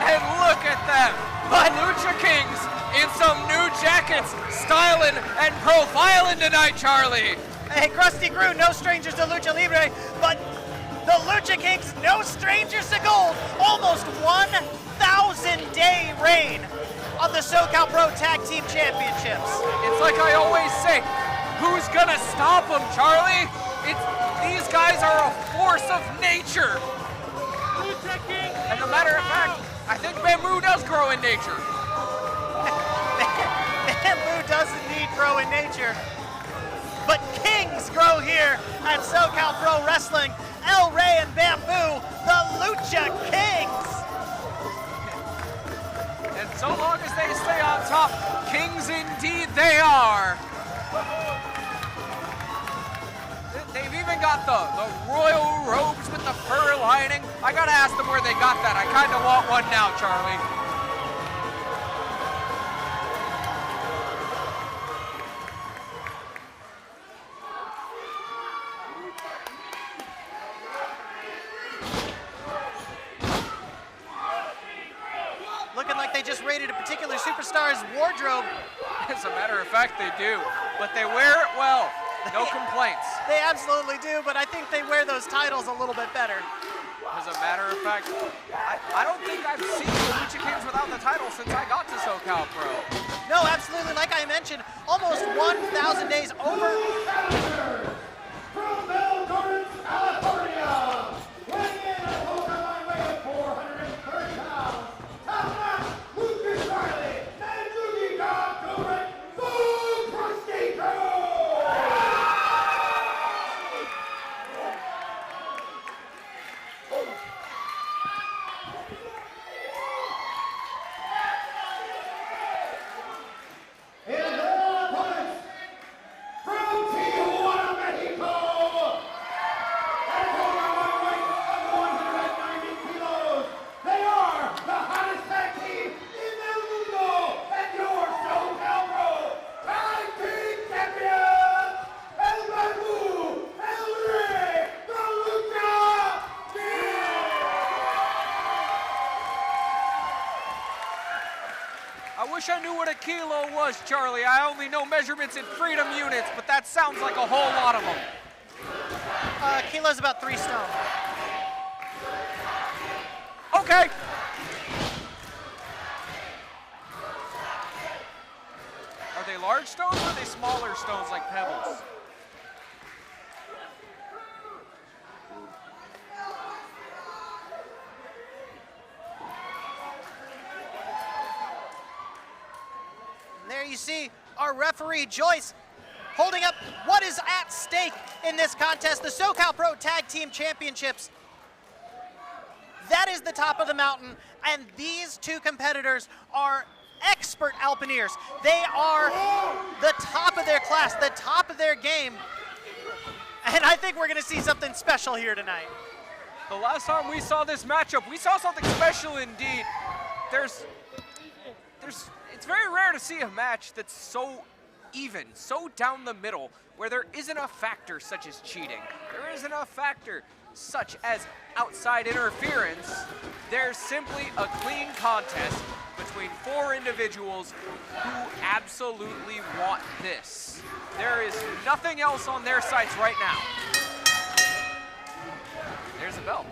And look at them, the Lucha Kings in some new jackets, styling and profiling tonight, Charlie. Hey, Krusty Crew, no strangers to Lucha Libre, but the Lucha Kings, no strangers to gold. Almost 1,000-day reign of the Socal Pro Tag Team Championships. It's like I always say, who's gonna stop them, Charlie? These guys are a force of nature. As a matter of fact, I think bamboo does grow in nature. Bamboo does indeed grow in nature. But kings grow here at Socal Pro Wrestling. El Rey and Bamboo, the Lucha Kings. And so long as they stay on top, kings indeed they are. They've even got the royal robes with the fur lining. I gotta ask them where they got that. I kinda want one now, Charlie. Looking like they just raided a particular superstar's wardrobe. As a matter of fact, they do. But they wear it well. No complaints. They absolutely do, but I think they wear those titles a little bit better. As a matter of fact, I don't think I've seen the Lucha Kings without the title since I got to Socal Pro. No, absolutely. Like I mentioned, almost 1,000 days over. From Melbourne, California, weighing in at a combined weight of 430 pounds, top notch, Lucas Riley, and Yugi God Goldberg, the Krusty Crew! And their opponents, from Tijuana, Mexico, at a combined weight of 190 kilos, they are the hottest tag team in the mundo, and your Socal Pro Tag Team Champions, El Bamboo, El Rey, the Lucha I wish I knew what a kilo was, Charlie. I only know measurements in freedom units, but that sounds like a whole lot of them. Kilo's about 3 stone. Okay. they large stones or are they smaller stones like pebbles? There you see our referee, Joyce, holding up what is at stake in this contest, the Socal Pro Tag Team Championships. That is the top of the mountain, and these two competitors are expert alpineers. They are the top of their class, the top of their game, and I think we're gonna see something special here tonight. The last time we saw this matchup, we saw something special indeed. It's very rare to see a match that's so even, so down the middle, where there isn't a factor such as cheating. There isn't a factor such as outside interference. There's simply a clean contest between 4 individuals who absolutely want this. There is nothing else on their sights right now. There's the bell.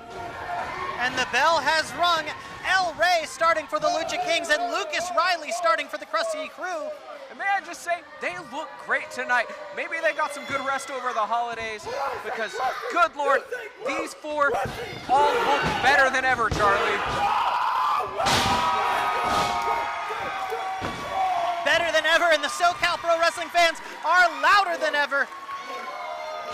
And the bell has rung. El Rey starting for the Lucha Kings and Lucas Riley starting for the Krusty Crew. And may I just say, they look great tonight. Maybe they got some good rest over the holidays because, good Lord, these 4 all look better than ever, Charlie. Better than ever, and the Socal Pro Wrestling fans are louder than ever.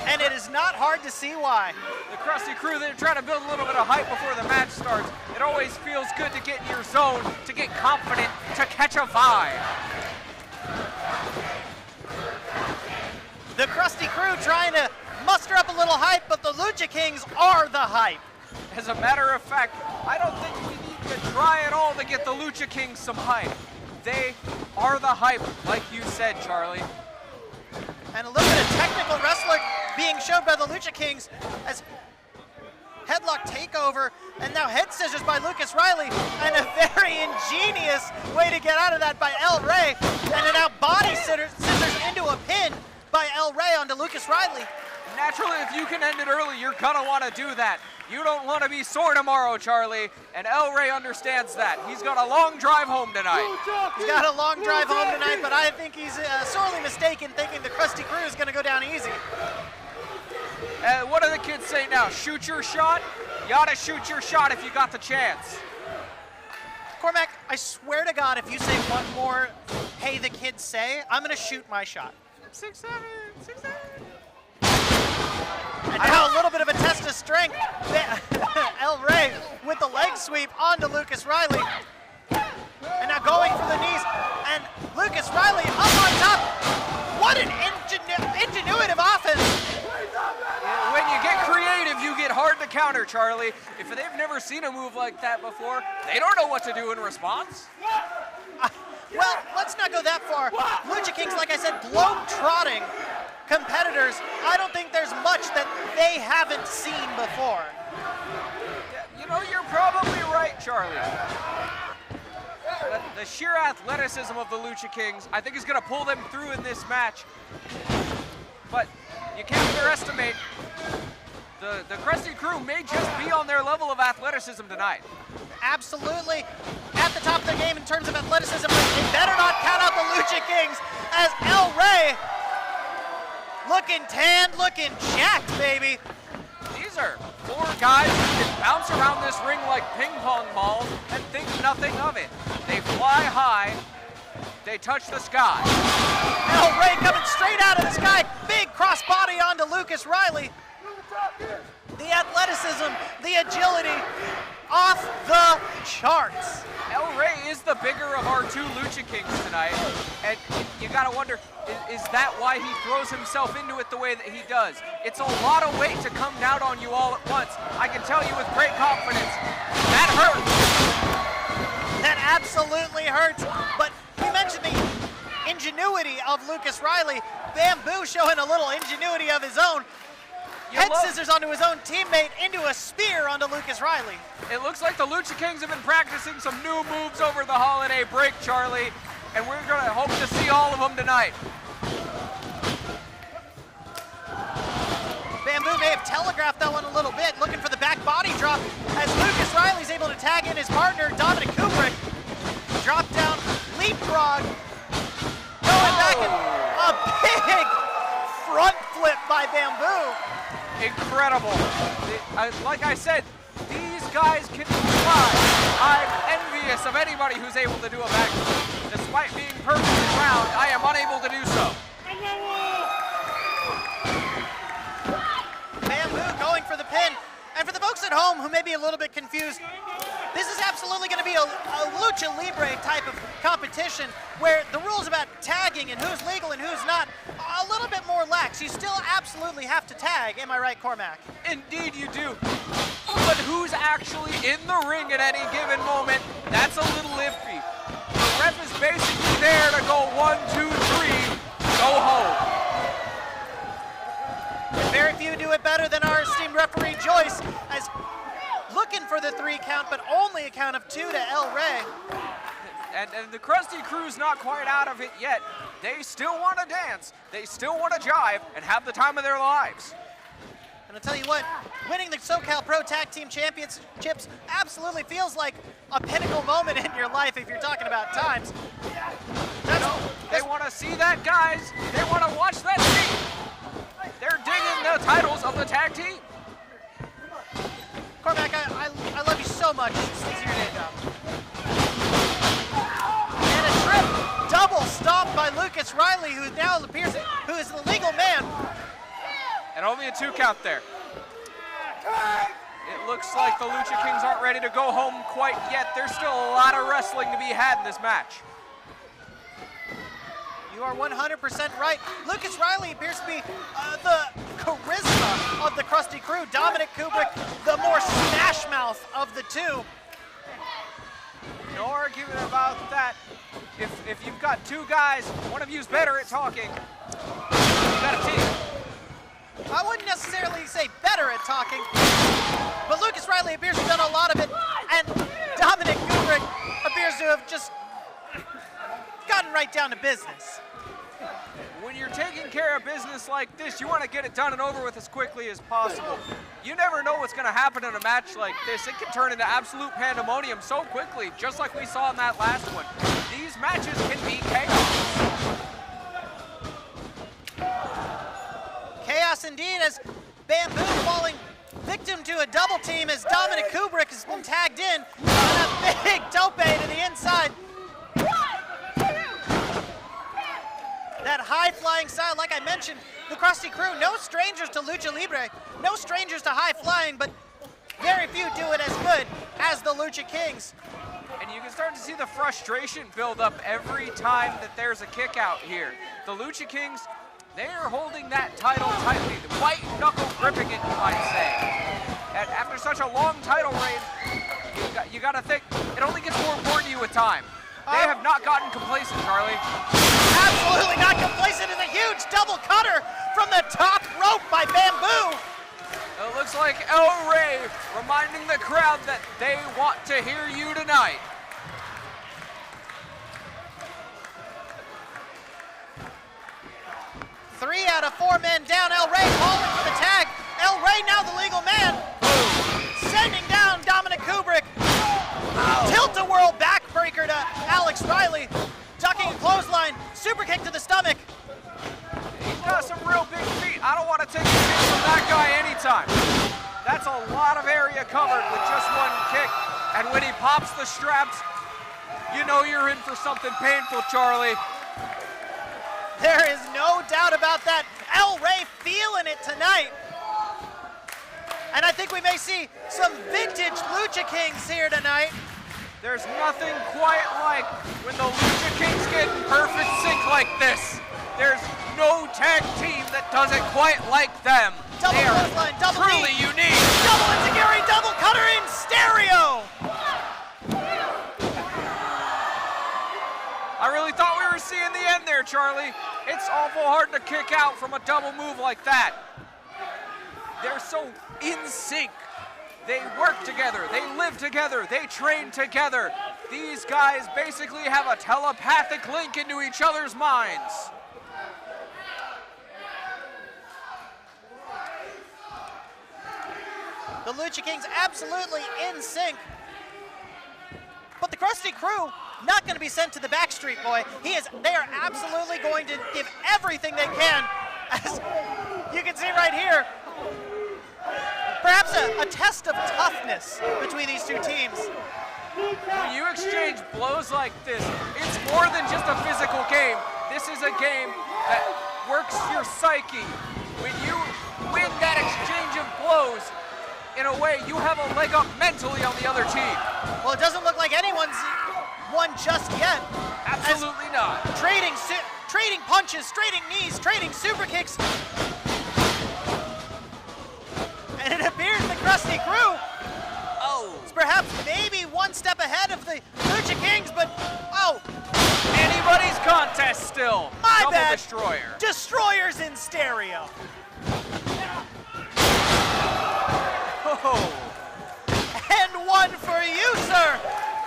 And it is not hard to see why. The Krusty Crew, they're trying to build a little bit of hype before the match starts. It always feels good to get in your zone, to get confident, to catch a vibe. The Krusty Crew trying to muster up a little hype, but the Lucha Kings are the hype. As a matter of fact, I don't think we need to try at all to get the Lucha Kings some hype. They are the hype, like you said, Charlie. And a little bit of technical wrestling being shown by the Lucha Kings as headlock takeover, and now head scissors by Lucas Riley, and a very ingenious way to get out of that by El Rey, and now body scissors into a pin by El Rey onto Lucas Riley. Naturally, if you can end it early, you're gonna want to do that. You don't want to be sore tomorrow, Charlie, and El Rey understands that. He's got a long drive home tonight. He's got a long drive home tonight, but I think he's sorely mistaken thinking the Krusty Crew is going to go down easy. What do the kids say now? Shoot your shot? You ought to shoot your shot if you got the chance. Cormac, I swear to God, if you say one more, hey, the kids say, I'm going to shoot my shot. 6'7", 6'7". And now a little bit of a test of strength. El Rey with the leg sweep onto Lucas Riley. And now going for the knees. And Lucas Riley up on top. What an ingenuitive offense. When you get creative, you get hard to counter, Charlie. If they've never seen a move like that before, they don't know what to do in response. Well, let's not go that far. Lucha Kings, like I said, globe-trotting competitors. I don't think there's much that they haven't seen before. You know, you're probably right, Charlie. The sheer athleticism of the Lucha Kings, I think, is going to pull them through in this match. But you can't underestimate the Krusty Crew may just be on their level of athleticism tonight. Absolutely at the top of the game in terms of athleticism, but they better not count out the Lucha Kings as El Rey looking tanned, looking jacked, baby. These are 4 guys who can bounce around this ring like ping pong balls and think nothing of it. They fly high, they touch the sky. El Rey coming straight out of the sky, big cross body onto Lucas Riley. The athleticism, the agility, off the charts. El Rey is the bigger of our 2 Lucha Kings tonight, and you gotta wonder, is that why he throws himself into it the way that he does? It's a lot of weight to come down on you all at once. I can tell you with great confidence, that hurts. That absolutely hurts, but you mentioned the ingenuity of Lucas Riley. Bamboo showing a little ingenuity of his own. Head scissors onto his own teammate into a spear onto Lucas Riley. It looks like the Lucha Kings have been practicing some new moves over the holiday break, Charlie, and we're gonna hope to see all of them tonight. Bamboo may have telegraphed that one a little bit, looking for the back body drop as Lucas Riley's able to tag in his partner, Dominic Kubrick. Drop down, leapfrog, going back front flip by Bamboo. Incredible. Like I said, these guys can fly. I'm envious of anybody who's able to do a backflip. Despite being perfectly round, I am unable to do so. Bamboo going for the pin. And for the folks at home who may be a little bit confused, this is absolutely going to be a lucha libre type of competition where the rules about tagging and who's legal and who's not are a little bit more lax. You still absolutely have to tag. Am I right, Cormac? Indeed you do. But who's actually in the ring at any given moment, that's a little iffy. The ref is basically there to go 1, 2, 3, go home. Very few do it better than our esteemed referee Joyce, as looking for the 3 count, but only a count of 2 to El Rey. And the Krusty Crew's not quite out of it yet. They still want to dance, they still want to jive, and have the time of their lives. And I'll tell you what, winning the Socal Pro Tag Team Championships absolutely feels like a pinnacle moment in your life if you're talking about times. They want to see that, guys. They want to watch that team. They're digging the titles of the tag team. Cormac, I love you so much. It's your day, job. And a trip double stomp by Lucas Riley, who now appears, who is the legal man. And only a 2 count there. It looks like the Lucha Kings aren't ready to go home quite yet. There's still a lot of wrestling to be had in this match. You are 100% right. Lucas Riley appears to be the charisma of the Krusty Crew. Dominic Kubrick, the more smash mouth of the 2. No argument about that. If you've got 2 guys, one of you's better at talking, you got a team. I wouldn't necessarily say better at talking, but Lucas Riley appears to have done a lot of it, and Dominic Kubrick appears to have just gotten right down to business. When you're taking care of business like this, you want to get it done and over with as quickly as possible. You never know what's going to happen in a match like this. It can turn into absolute pandemonium so quickly, just like we saw in that last one. These matches can be chaos. Chaos indeed, as Bamboo falling victim to a double team as Dominic Kubrick has been tagged in, and a big tope to the inside. That high-flying style, like I mentioned, the Krusty Crew, no strangers to Lucha Libre, no strangers to high-flying, but very few do it as good as the Lucha Kings. And you can start to see the frustration build up every time that there's a kick out here. The Lucha Kings, they are holding that title tightly, white knuckle gripping it, you might say. And after such a long title reign, you got to think, it only gets more important to you with time. They have not gotten complacent, Charlie. Absolutely not complacent. Is a huge double cutter from the top rope by Bamboo. It looks like El Rey reminding the crowd that they want to hear you tonight. Three out of 4 men down. El Rey calling for the tag. El Rey now the legal man. Sending down Dominic Kubrick. Tilt-a-whirl backbreaker to Alex Riley. Ducking a clothesline. Super kick to the stomach. He's got some real big feet. I don't want to take a kick from that guy anytime. That's a lot of area covered with just 1 kick. And when he pops the straps, you know you're in for something painful, Charlie. There is no doubt about that. El Rey feeling it tonight. And I think we may see some vintage Lucha Kings here tonight. There's nothing quite like when the Lucha Kings get in perfect sync like this. There's no tag team that does it quite like them. Double they are clothesline, double truly knee. unique. Double enziguri, double cutter in stereo. I really thought we were seeing the end there, Charlie. It's awful hard to kick out from a double move like that. They're so in sync. They work together, they live together, they train together. These guys basically have a telepathic link into each other's minds. The Lucha Kings absolutely in sync. But the Krusty Crew not going to be sent to the backstreet, boy. They are absolutely going to give everything they can As you can see right here, perhaps a test of toughness between these two teams. When you exchange blows like this, it's more than just a physical game. This is a game that works your psyche. When you win that exchange of blows, in a way, you have a leg up mentally on the other team. Well, it doesn't look like anyone's won just yet. Absolutely not. Trading punches, trading knees, trading super kicks. And it appears the Krusty Crew is perhaps maybe one step ahead of the Lucha Kings, but anybody's contest still. My Double bad. destroyer. Destroyers in stereo. Oh. And one for you, sir.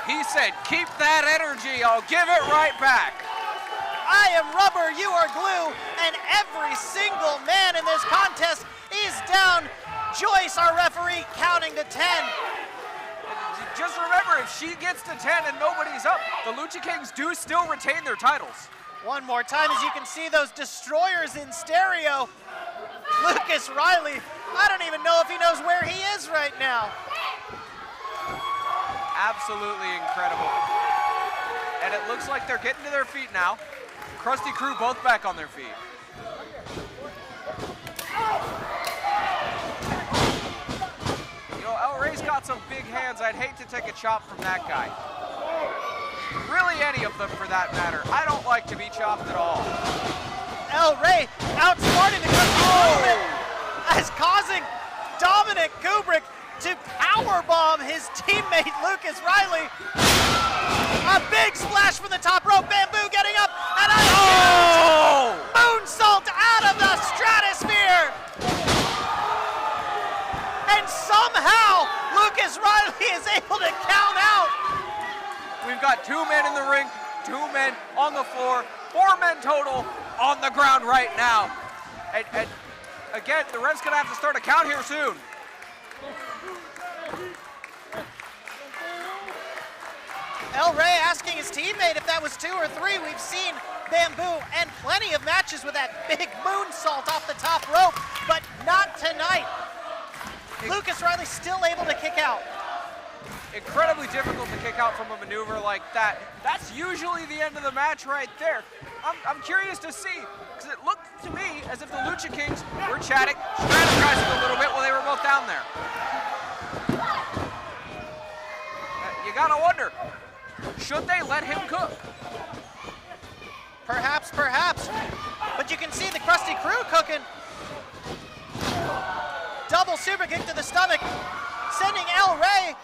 He said, keep that energy, I'll give it right back. I am rubber, you are glue, and every single man in this contest is down. Joyce, our referee, counting to 10. Just remember, if she gets to 10 and nobody's up, the Lucha Kings do still retain their titles. One more time, as you can see those destroyers in stereo. Lucas Riley, I don't even know if he knows where he is right now. Absolutely incredible. And it looks like they're getting to their feet now. Krusty Crew both back on their feet. You know, El Rey's got some big hands. I'd hate to take a chop from that guy. Really any of them for that matter. I don't like to be chopped at all. El Rey outsmarting the Krusty as causing Dominic Kubrick to powerbomb his teammate Lucas Riley. A big splash from the top rope, Bamboo getting up, and a huge moonsault out of the stratosphere. And somehow, Lucas Riley is able to count out. We've got 2 men in the ring, 2 men on the floor, 4 men total on the ground right now. And again, the ref's gonna have to start a count here soon. El Rey asking his teammate if that was 2 or 3. We've seen Bamboo and plenty of matches with that big moonsault off the top rope, but not tonight. Lucas Riley still able to kick out. Incredibly difficult to kick out from a maneuver like that. That's usually the end of the match right there. I'm curious to see, because it looked to me as if the Lucha Kings were chatting, strategizing a little bit while they were both down there. You gotta wonder, should they let him cook? Perhaps, but you can see the Krusty Crew cooking. Double super kick to the stomach, sending El Rey.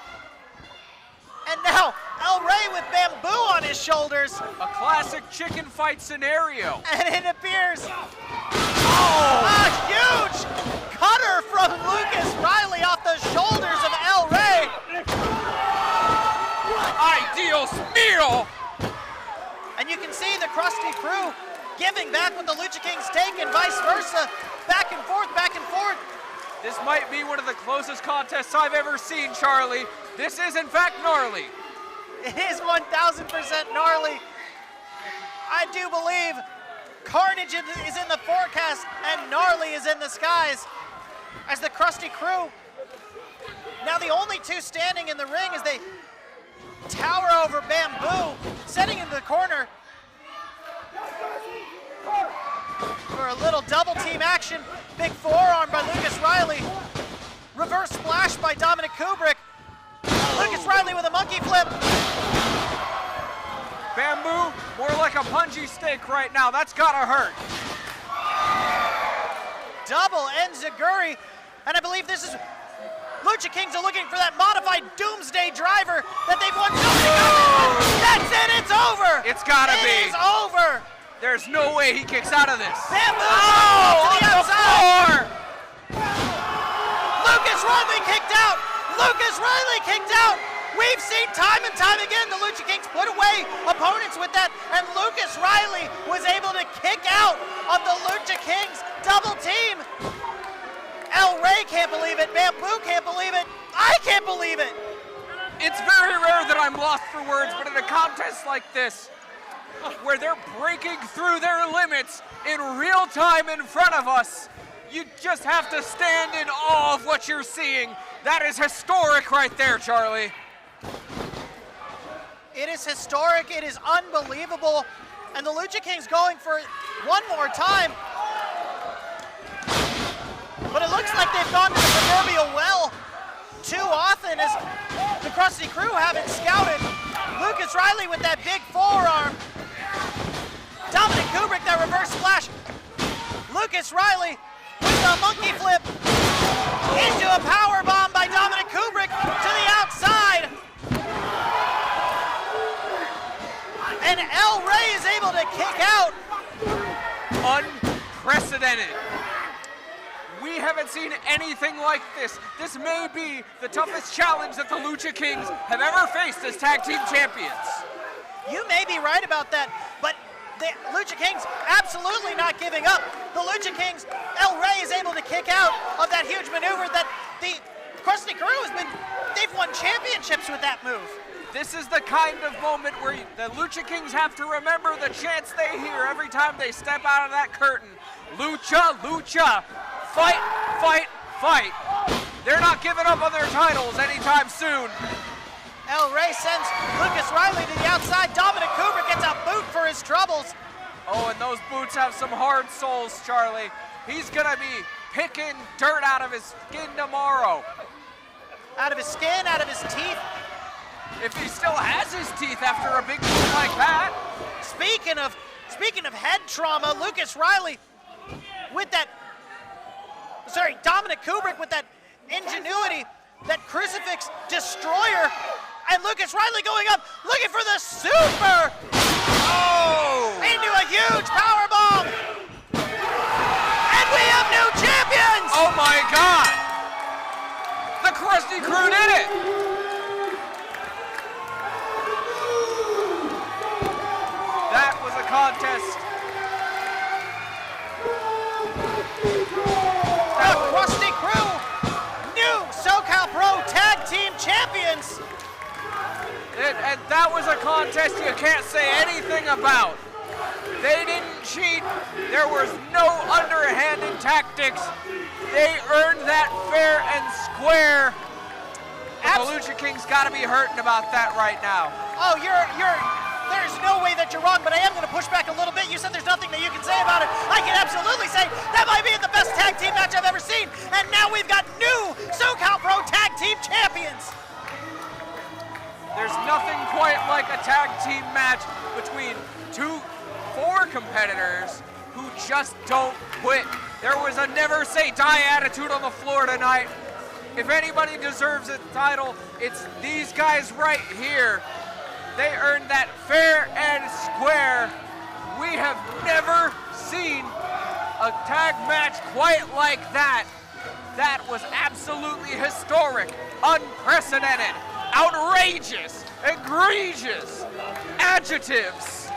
And now, El Rey with Bamboo on his shoulders. A classic chicken fight scenario. And it appears a huge cutter from Lucas Riley off the shoulders of El Rey. Ay, Dios mío! And you can see the Krusty Crew giving back what the Lucha Kings take and vice versa. Back and forth, back and forth. This might be one of the closest contests I've ever seen, Charlie. This is, in fact, gnarly. It is 1000% gnarly. I do believe carnage is in the forecast and gnarly is in the skies. As the Krusty Crew, now the only 2 standing in the ring as they tower over Bamboo, setting into the corner for a little double team action. Big forearm by Lucas Riley. Reverse splash by Dominic Kubrick. Lucas Riley with a monkey flip. Bamboo, more like a punji steak right now. That's gotta hurt. Double enziguri, and I believe this is Lucha Kings are looking for that modified Doomsday Driver that they've won. That's it, it's over. It's gotta be. It is over. There's no way he kicks out of this. Bamboo to the outside. Lucas Riley kicked out. Lucas Riley kicked out. We've seen time and time again the Lucha Kings put away opponents with that, and Lucas Riley was able to kick out of the Lucha Kings double team. El Rey can't believe it. Bamboo can't believe it. I can't believe it. It's very rare that I'm lost for words, but in a contest like this, where they're breaking through their limits in real time in front of us. You just have to stand in awe of what you're seeing. That is historic right there, Charlie. It is historic, it is unbelievable, and the Lucha Kings going for it one more time. But it looks like they've gone to the proverbial well too often, as the Krusty Crew haven't scouted. Lucas Riley with that big forearm. Dominic Kubrick, that reverse splash. Lucas Riley with the monkey flip into a power bomb by Dominic Kubrick to the outside. And El Rey is able to kick out. Unprecedented. We haven't seen anything like this. This may be the toughest challenge that the Lucha Kings have ever faced as tag team champions. You may be right about that, but the Lucha Kings absolutely not giving up. The Lucha Kings, El Rey is able to kick out of that huge maneuver that the Krusty Crew they've won championships with that move. This is the kind of moment where the Lucha Kings have to remember the chants they hear every time they step out of that curtain. Lucha, lucha, fight, fight, fight. They're not giving up on their titles anytime soon. El Rey sends Lucas Riley to the outside. Dominic Kubrick gets a boot for his troubles. Oh, and those boots have some hard soles, Charlie. He's gonna be picking dirt out of his skin tomorrow. Out of his skin, out of his teeth. If he still has his teeth after a big move like that. Speaking of head trauma, Lucas Riley with that, Dominic Kubrick with that ingenuity, that crucifix destroyer, and Lucas Riley going up, looking for the super! Oh! Into a huge power bomb! And we have new champions! Oh my God! The Krusty Crew did it! That was a contest. The Krusty Crew, new Socal Pro Tag Team Champions. And that was a contest you can't say anything about. They didn't cheat. There was no underhanded tactics. They earned that fair and square. But the Lucha Kings got to be hurting about that right now. Oh, there's no way that you're wrong, but I am going to push back a little bit. You said there's nothing that you can say about it. I can absolutely say that might be the best tag team match I've ever seen. And now we've got new Socal Pro Tag Team Champions. There's nothing quite like a tag team match between four competitors who just don't quit. There was a never say die attitude on the floor tonight. If anybody deserves a title, it's these guys right here. They earned that fair and square. We have never seen a tag match quite like that. That was absolutely historic, unprecedented, outrageous, egregious, adjectives.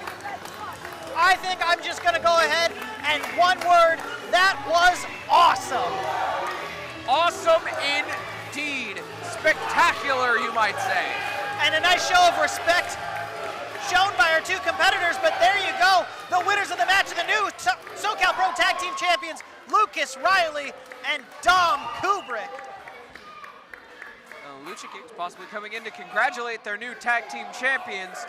I think I'm just going to go ahead and one word, that was awesome. Awesome indeed. Spectacular, you might say. And a nice show of respect shown by our two competitors, but there you go. The winners of the match are the new Socal Pro Tag Team Champions, Lucas Riley and Dom Kubrick. Lucha Kings possibly coming in to congratulate their new tag team champions.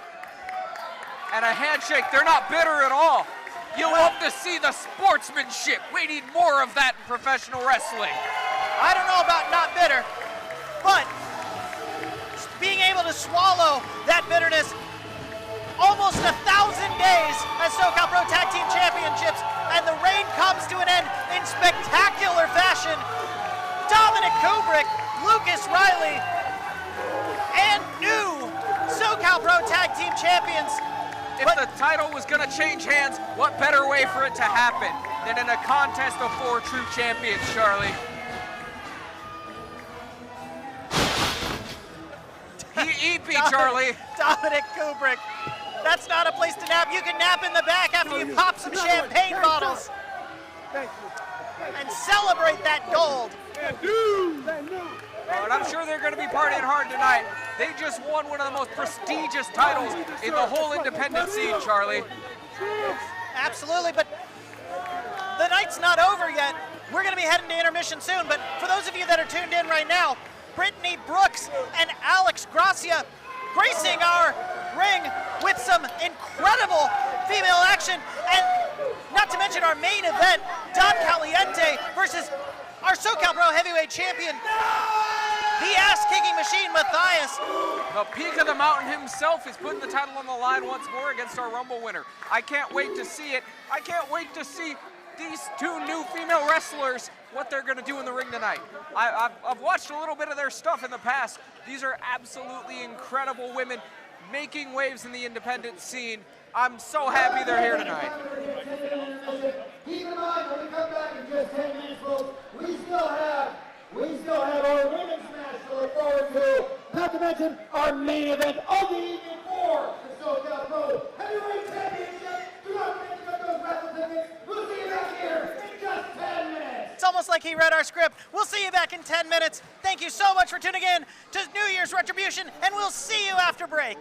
And a handshake, they're not bitter at all. You love to see the sportsmanship. We need more of that in professional wrestling. I don't know about not bitter, but being able to swallow that bitterness, almost 1,000 days as Socal Pro Tag Team Championships, and the reign comes to an end in spectacular fashion. Dominic Kubrick, Lucas Riley, and new Socal Pro Tag Team Champions. If the title was going to change hands, what better way for it to happen than in a contest of 4 true champions, Charlie? Eat me, Charlie. Dominic Kubrick. That's not a place to nap. You can nap in the back after you pop some champagne bottles. Thank you. And celebrate that gold. And I'm sure they're going to be partying hard tonight. They just won one of the most prestigious titles in the whole independent scene, Charlie. Absolutely, but the night's not over yet. We're going to be heading to intermission soon, but for those of you that are tuned in right now, Brittany Brooks and Alex Gracia gracing our ring with some incredible female action, and not to mention our main event, Don Caliente versus our Socal Pro Heavyweight Champion, the ass-kicking machine, Matthias. The peak of the mountain himself is putting the title on the line once more against our Rumble winner. I can't wait to see it. I can't wait to see these two new female wrestlers, what they're gonna do in the ring tonight. I've watched a little bit of their stuff in the past. These are absolutely incredible women making waves in the independent scene. I'm so happy they're here tonight. Keep in mind, when we come back in just 10 minutes, folks, we still have our women's match to look forward to. Not to mention our main event of the evening for the Socal Pro Heavyweight Championship. Do not forget to get those raffle tickets. We'll see you back here in just 10 minutes. It's almost like he read our script. We'll see you back in 10 minutes. Thank you so much for tuning in to New Year's Retribution, and we'll see you after break.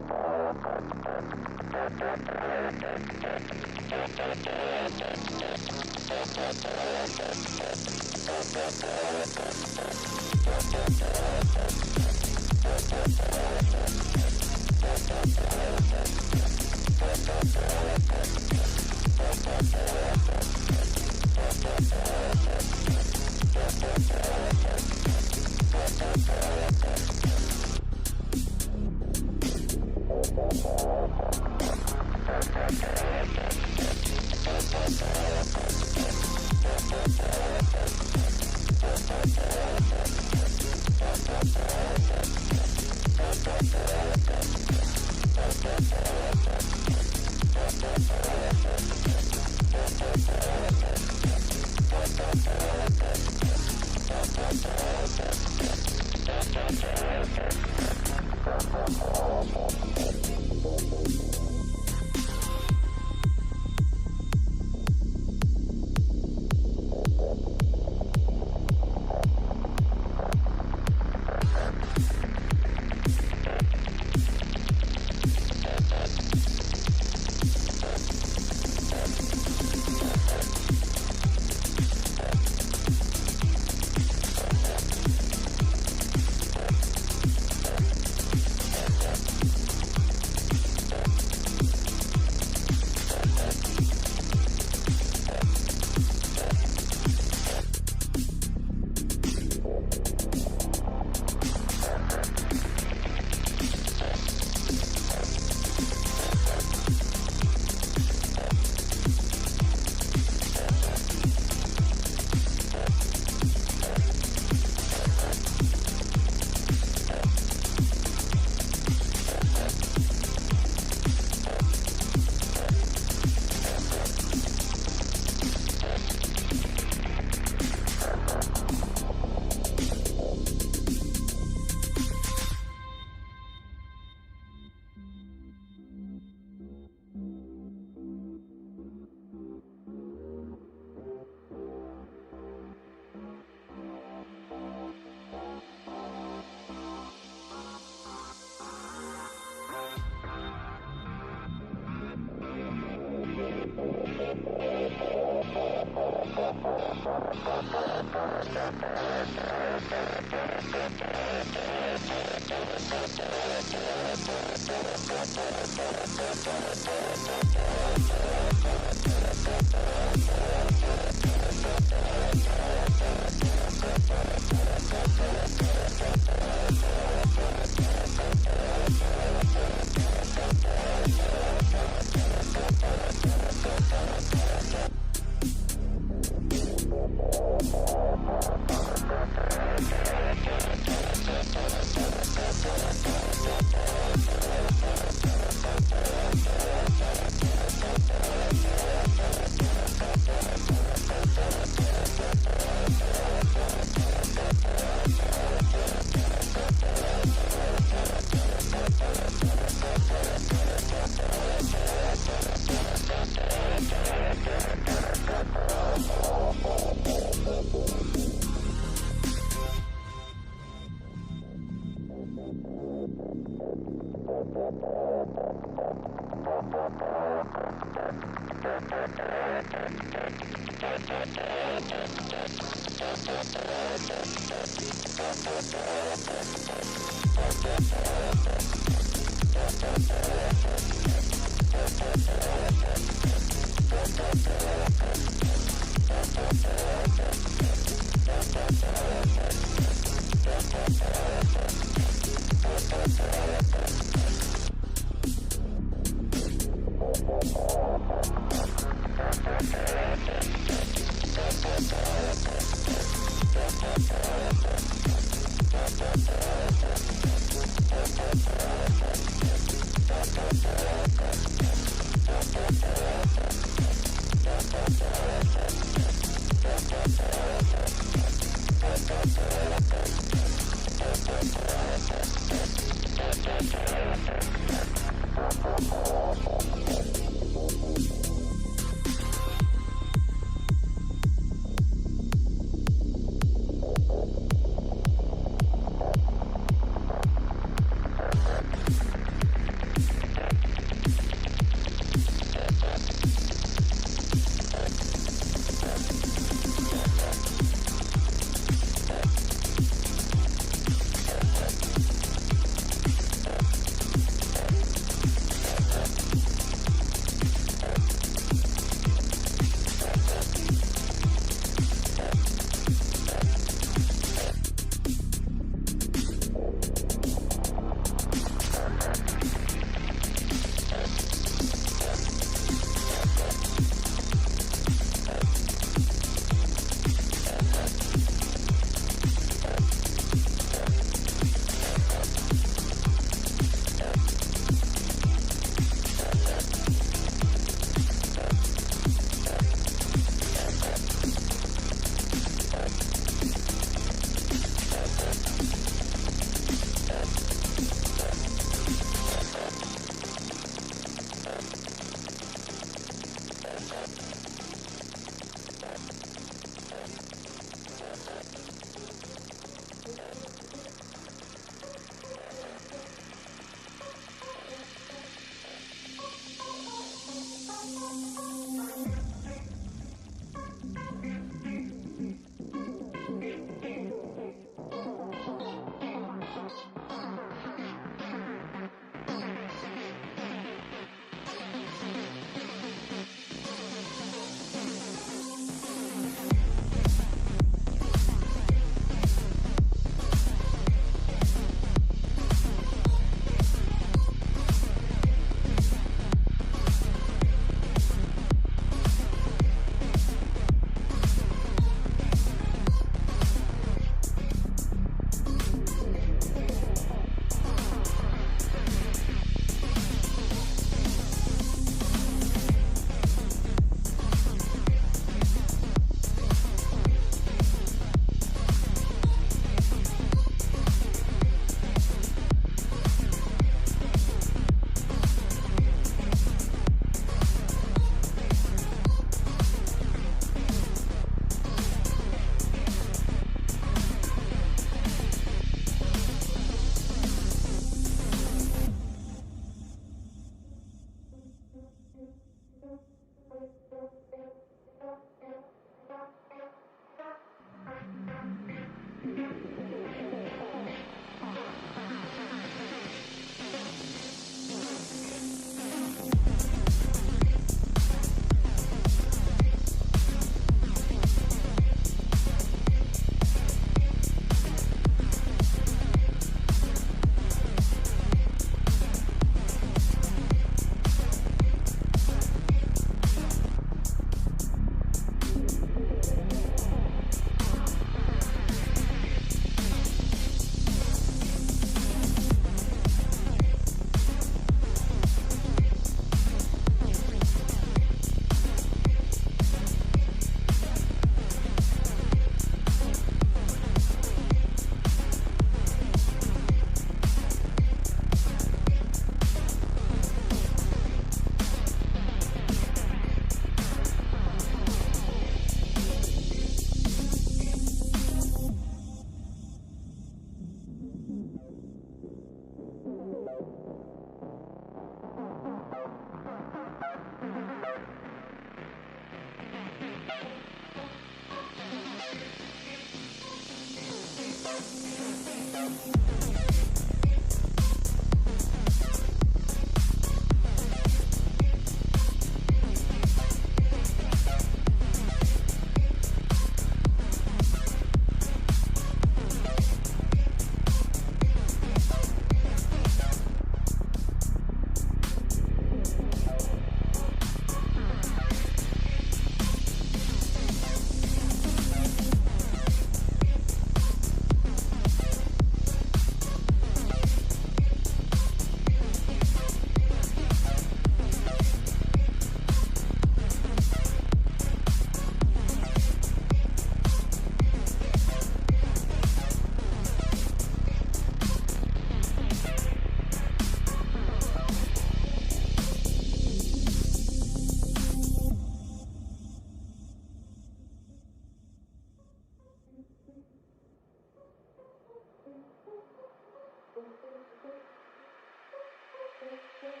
Here.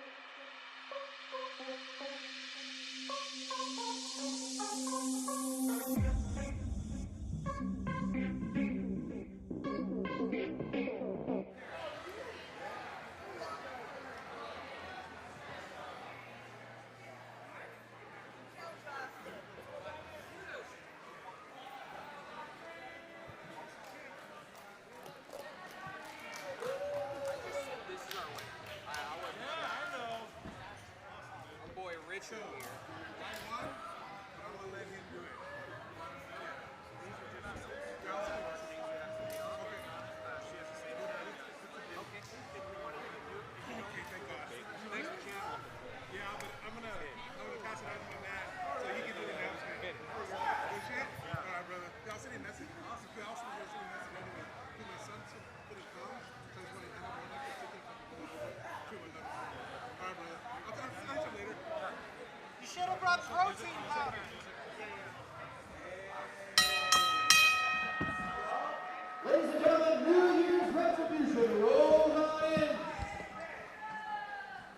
Should have brought protein powder. Ladies and gentlemen, New Year's Retribution rolls on in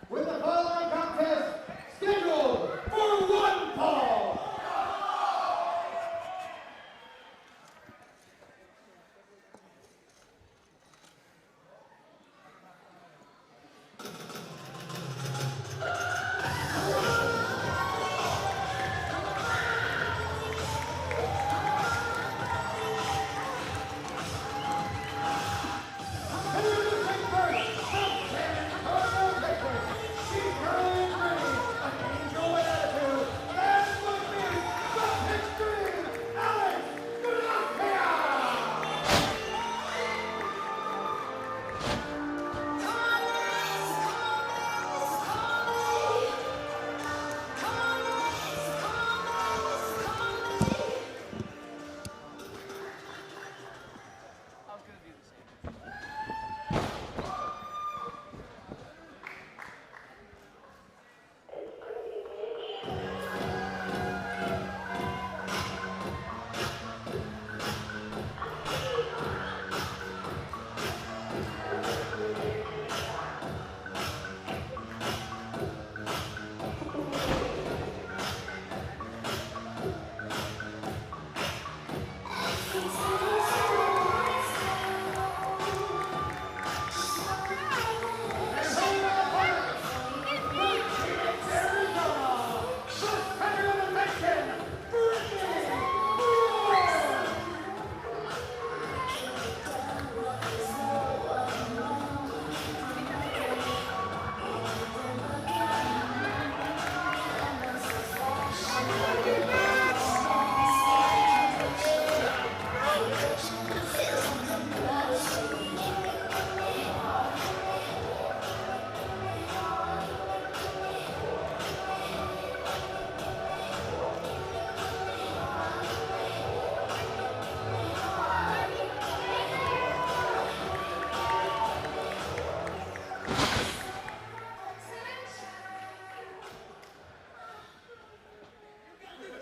with the following contest scheduled for one fall.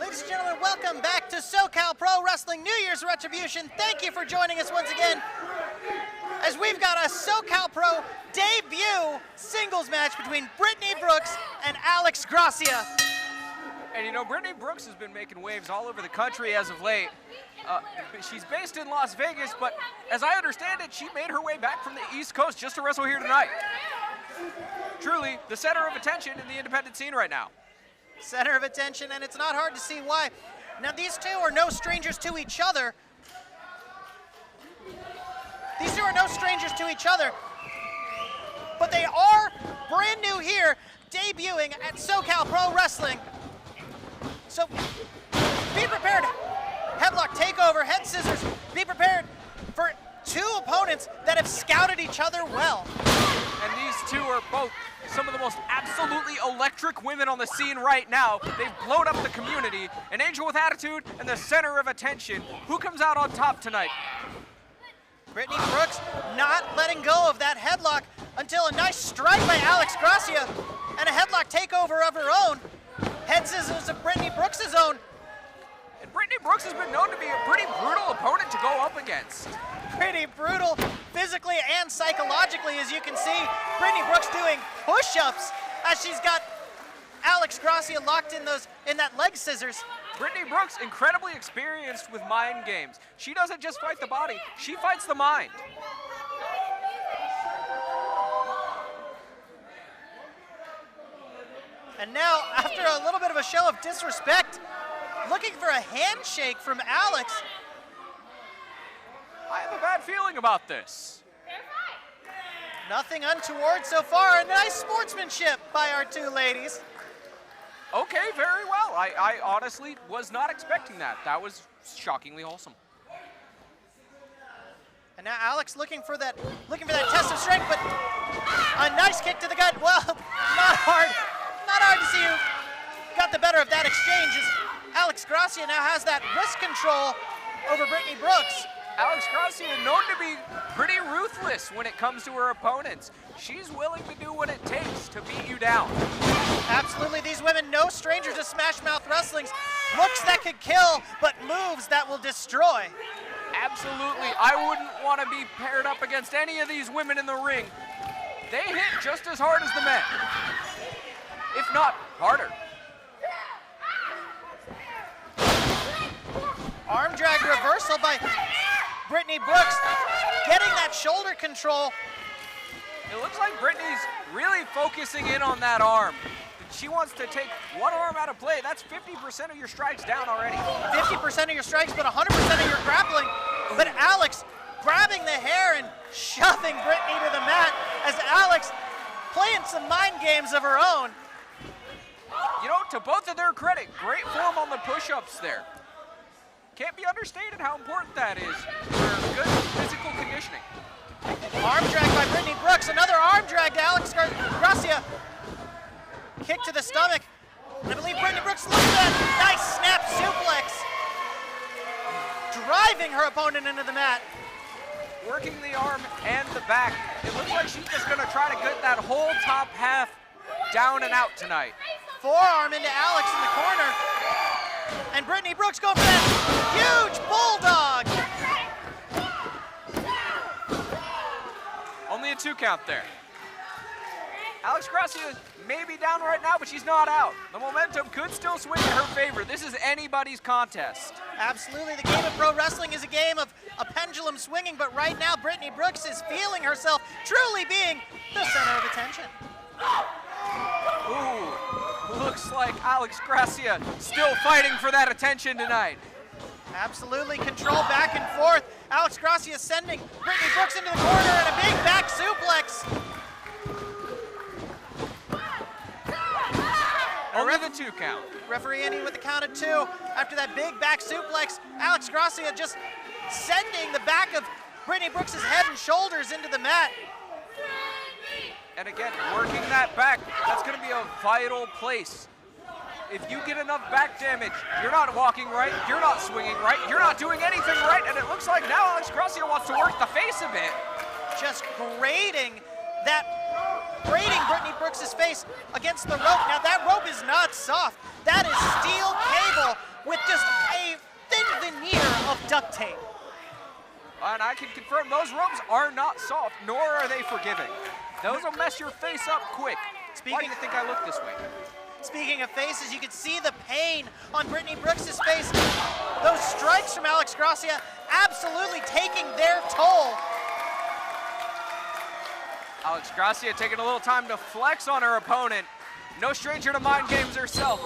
Ladies and gentlemen, welcome back to Socal Pro Wrestling New Year's Retribution. Thank you for joining us once again as we've got a Socal Pro debut singles match between Brittany Brooks and Alex Gracia. And you know, Brittany Brooks has been making waves all over the country as of late. She's based in Las Vegas, but as I understand it, she made her way back from the East Coast just to wrestle here tonight. Truly, the center of attention in the independent scene right now. Center of attention, and it's not hard to see why. Now, these two are no strangers to each other. These two are no strangers to each other, but they are brand new here, debuting at Socal Pro Wrestling. So, be prepared. Headlock takeover, head scissors. Be prepared for two opponents that have scouted each other well. And these two are both some of the most absolutely electric women on the scene right now. They've blown up the community. An angel with attitude and the center of attention. Who comes out on top tonight? Brittany Brooks not letting go of that headlock until a nice strike by Alex Gracia and a headlock takeover of her own. Head scissors of Brittany Brooks' own. And Brittany Brooks has been known to be a pretty brutal opponent to go up against. pretty brutal physically and psychologically, as you can see. Brittany Brooks doing push-ups as she's got Alex Gracia locked in that leg scissors. Brittany Brooks, incredibly experienced with mind games. She doesn't just fight the body, she fights the mind. And now, after a little bit of a show of disrespect, looking for a handshake from Alex. I have a bad feeling about this. Nothing untoward so far. Nice sportsmanship by our two ladies. Okay, very well. I honestly was not expecting that. That was shockingly wholesome. And now Alex looking for that test of strength, but a nice kick to the gut. Well, not hard to see who got the better of that exchange, as Alex Gracia now has that wrist control over Brittany Brooks. Alex Gracia known to be pretty ruthless when it comes to her opponents. She's willing to do what it takes to beat you down. Absolutely, these women no strangers to smash mouth wrestling's looks that could kill, but moves that will destroy. Absolutely, I wouldn't want to be paired up against any of these women in the ring. They hit just as hard as the men, if not harder. Arm drag reversal by Brittany Brooks, getting that shoulder control. It looks like Brittany's really focusing in on that arm. She wants to take one arm out of play. That's 50% of your strikes down already. 50% of your strikes, but 100% of your grappling. But Alex grabbing the hair and shoving Brittany to the mat as Alex playing some mind games of her own. You know, to both of their credit, great form on the push-ups there. Can't be understated how important that is for good physical conditioning. Arm drag by Brittany Brooks, another arm drag to Alex Gracia. Kick to the stomach. I believe Brittany Brooks looks at that. Nice snap suplex. Driving her opponent into the mat. Working the arm and the back. It looks like she's just gonna try to get that whole top half down and out tonight. Forearm into Alex in the corner. And Brittany Brooks going for that huge bulldog. Only a 2 count there. Alex Gracia may be down right now, but she's not out. The momentum could still swing in her favor. This is anybody's contest. Absolutely, the game of pro wrestling is a game of a pendulum swinging, but right now Brittany Brooks is feeling herself truly being the center of attention. Ooh, looks like Alex Gracia still fighting for that attention tonight. Absolutely, control back and forth. Alex Gracia sending Brittany Brooks into the corner and a big back suplex. Only the 2 count. Referee ending with the count of 2. After that big back suplex, Alex Gracia just sending the back of Brittany Brooks' head and shoulders into the mat. And again, working that back, that's gonna be a vital place. If you get enough back damage, you're not walking right, you're not swinging right, you're not doing anything right, and it looks like now Alex Gracia wants to work the face a bit. Just grating Brittany Brooks' face against the rope. Now that rope is not soft. That is steel cable with just a thin veneer of duct tape. And I can confirm those ropes are not soft, nor are they forgiving. Those will mess your face up quick. Why do you think I look this way? Speaking of faces, you can see the pain on Brittany Brooks' face. Those strikes from Alex Gracia absolutely taking their toll. Alex Gracia taking a little time to flex on her opponent. No stranger to mind games herself.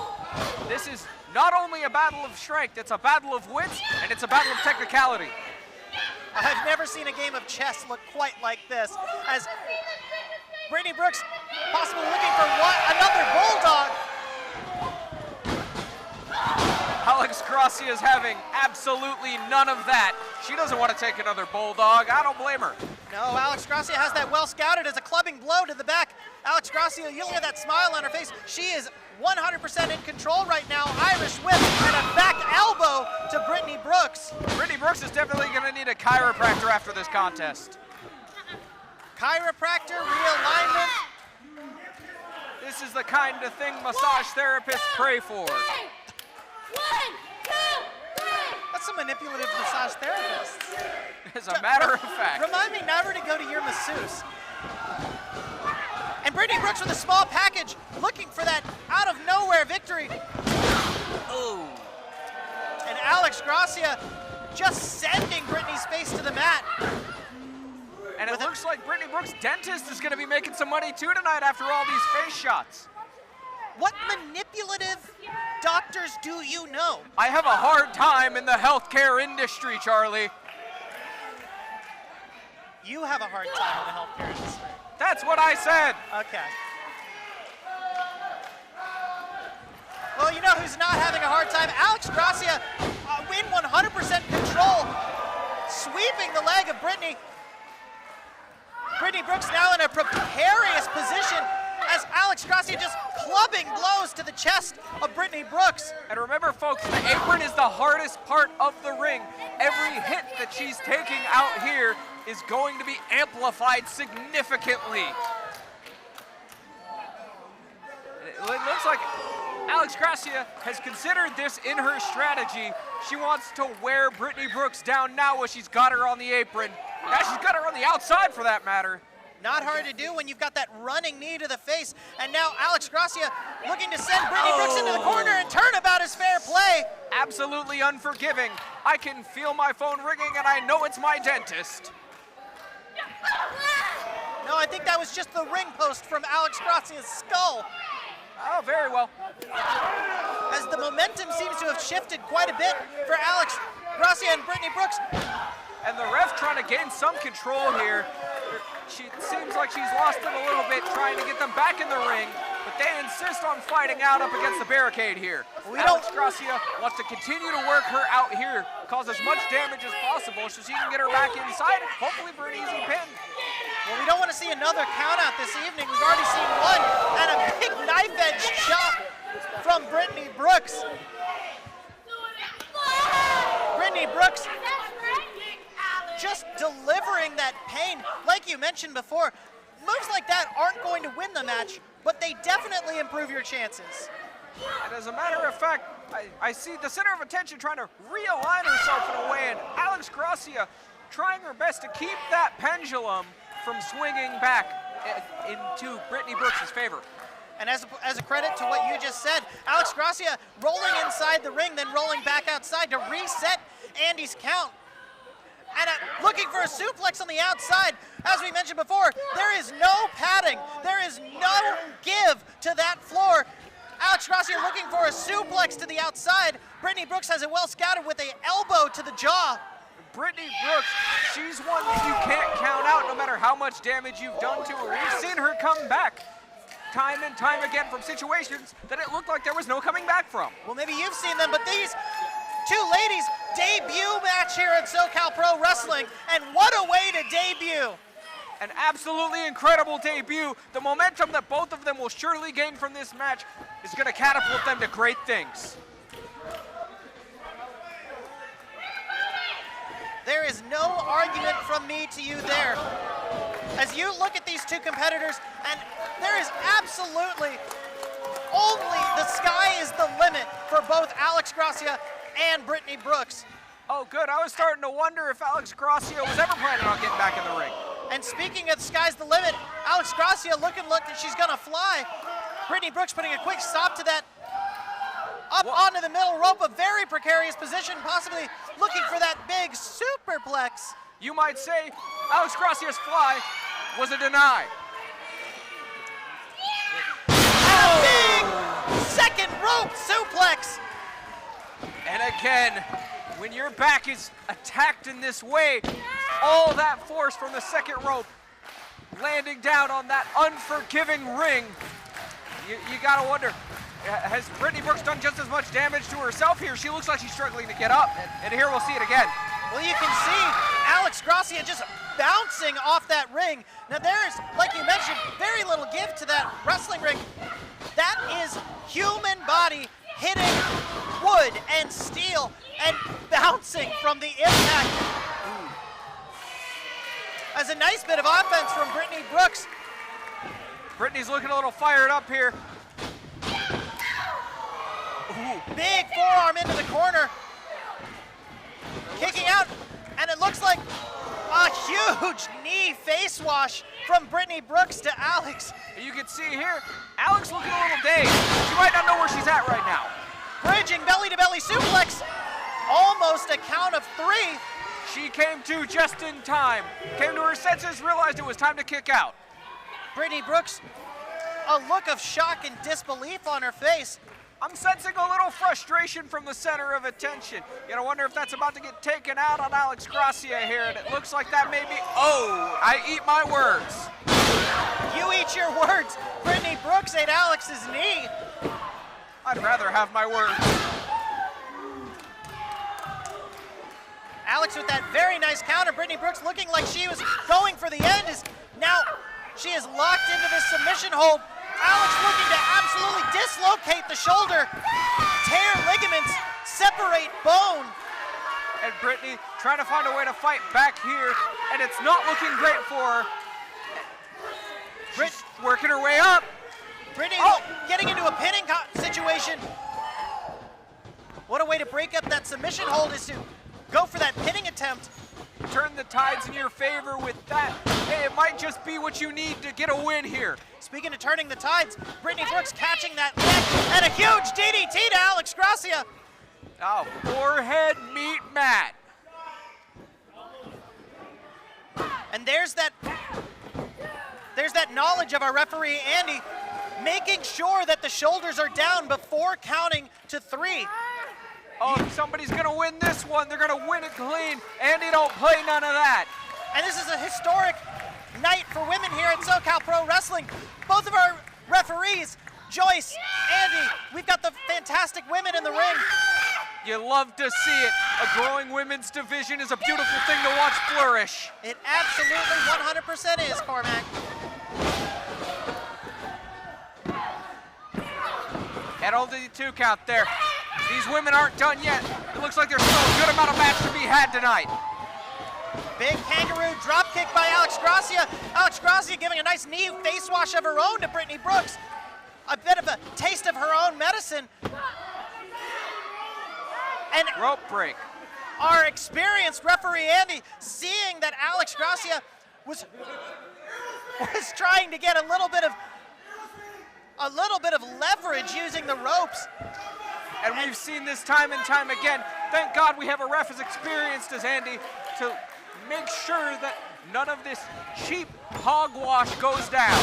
This is not only a battle of strength, it's a battle of wits, and it's a battle of technicality. I've never seen a game of chess look quite like this, as Brittany Brooks possibly looking for another bulldog. Alex Gracia is having absolutely none of that. She doesn't want to take another bulldog. I don't blame her. No, Alex Gracia has that well scouted as a clubbing blow to the back. Alex Gracia, you look at that smile on her face. She is 100% in control right now. Irish whip and a back elbow to Brittany Brooks. Brittany Brooks is definitely going to need a chiropractor after this contest. Chiropractor, realignment. This is the kind of thing massage therapists pray for. Let's That's a manipulative massage therapist. As a matter of fact. Remind me never to go to your masseuse. And Brittany Brooks with a small package, looking for that out of nowhere victory. Oh. And Alex Gracia just sending Brittany's face to the mat. And it looks like Brittany Brooks' dentist is going to be making some money too tonight after all these face shots. What manipulative doctors do you know? I have a hard time in the healthcare industry, Charlie. You have a hard time in the healthcare industry. That's what I said. Okay. Well, you know who's not having a hard time? Alex Gracia in 100% control, sweeping the leg of Brittany. Brittany Brooks now in a precarious position as Alex Gracia just clubbing blows to the chest of Brittany Brooks. And remember, folks, the apron is the hardest part of the ring. Every hit that she's taking out here is going to be amplified significantly. It looks like Alex Gracia has considered this in her strategy. She wants to wear Brittany Brooks down now as she's got her on the apron. Now she's got her on the outside for that matter. Not hard to do when you've got that running knee to the face. And now Alex Gracia looking to send Brittany Brooks into the corner and turnabout is fair play. Absolutely unforgiving. I can feel my phone ringing and I know it's my dentist. No, I think that was just the ring post from Alex Gracia's skull. Oh, very well. As the momentum seems to have shifted quite a bit for Alex Gracia and Brittany Brooks. And the ref trying to gain some control here. She seems like she's lost it a little bit trying to get them back in the ring, but they insist on fighting out up against the barricade here. Alex Gracia wants to continue to work her out here, cause as much damage as possible so she can get her back inside, hopefully for an easy pin. Well, we don't want to see another count out this evening. We've already seen one, and a big knife edge chop from Brittany Brooks. Brittany Brooks just delivering that pain. Like you mentioned before, moves like that aren't going to win the match, but they definitely improve your chances. And as a matter of fact, I see the center of attention trying to realign herself in a way, and Alex Gracia trying her best to keep that pendulum from swinging back into Brittany Brooks' favor. And as a credit to what you just said, Alex Gracia rolling inside the ring, then rolling back outside to reset Andy's count. And looking for a suplex on the outside. As we mentioned before, there is no padding. There is no give to that floor. Alex Gracia looking for a suplex to the outside. Brittany Brooks has it well scouted with an elbow to the jaw. Brittany Brooks, she's one that you can't count out no matter how much damage you've done to her. We've seen her come back time and time again from situations that it looked like there was no coming back from. Well, maybe you've seen them, but these two ladies' debut match here at Socal Pro Wrestling, and what a way to debut. An absolutely incredible debut. The momentum that both of them will surely gain from this match is going to catapult them to great things. There is no argument from me to you there. As you look at these two competitors, and there is absolutely only the sky is the limit for both Alex Gracia and Brittany Brooks. Oh, good. I was starting to wonder if Alex Gracia was ever planning on getting back in the ring. And speaking of the sky's the limit, Alex Gracia looking like she's gonna fly. Brittany Brooks putting a quick stop to that. Up onto the middle rope, a very precarious position, possibly looking for that big superplex. You might say Alex Gracia's fly was a deny. And a big second rope suplex. And again, when your back is attacked in this way, all that force from the second rope landing down on that unforgiving ring, you gotta wonder, has Brittany Brooks done just as much damage to herself here? She looks like she's struggling to get up, and here we'll see it again. Well, you can see Alex Gracia just bouncing off that ring. Now there's, like you mentioned, very little give to that wrestling ring. That is human body hitting wood and steel and bouncing from the impact. As a nice bit of offense from Brittany Brooks. Brittany's looking a little fired up here. Ooh. Big forearm into the corner. kicking out, and it looks like a huge knee face wash from Brittany Brooks to Alex. You can see here, Alex looking a little dazed. She might not know where she's at right now. Bridging belly-to-belly suplex, almost a count of 3. She came to just in time. Came to her senses, realized it was time to kick out. Brittany Brooks, a look of shock and disbelief on her face. I'm sensing a little frustration from the center of attention. You know, wonder if that's about to get taken out on Alex Gracia here, and it looks like that may be, oh, I eat my words. You eat your words. Brittany Brooks ate Alex's knee. I'd rather have my words. Alex with that very nice counter. Brittany Brooks looking like she was going for the end. Now she is locked into this submission hold. Alex looking to absolutely dislocate the shoulder, tear ligaments, separate bone. And Brittany trying to find a way to fight back here, and it's not looking great for her. She's working her way up. Brittany getting into a pinning situation. What a way to break up that submission hold is to go for that pinning attempt. Turn the tides in your favor with that. Hey, it might just be what you need to get a win here. Speaking of turning the tides, Brittany Brooks catching that leg and a huge DDT to Alex Gracia. Oh, forehead meet mat. And there's that knowledge of our referee, Andy, making sure that the shoulders are down before counting to 3. Oh, if somebody's gonna win this one, they're gonna win it clean. Andy don't play none of that. And this is a historic night for women here at Socal Pro Wrestling. Both of our referees, Joyce, Andy, we've got the fantastic women in the ring. You love to see it. A growing women's division is a beautiful thing to watch flourish. It absolutely 100% is, Cormac. Head on to the 2 count there. These women aren't done yet. It looks like there's still a good amount of match to be had tonight. Big kangaroo drop kick by Alex Gracia. Alex Gracia giving a nice knee face wash of her own to Brittany Brooks. A bit of a taste of her own medicine. And rope break. Our experienced referee Andy, seeing that Alex Gracia was trying to get a little bit of leverage using the ropes. And we've seen this time and time again. Thank God we have a ref as experienced as Andy to make sure that none of this cheap hogwash goes down.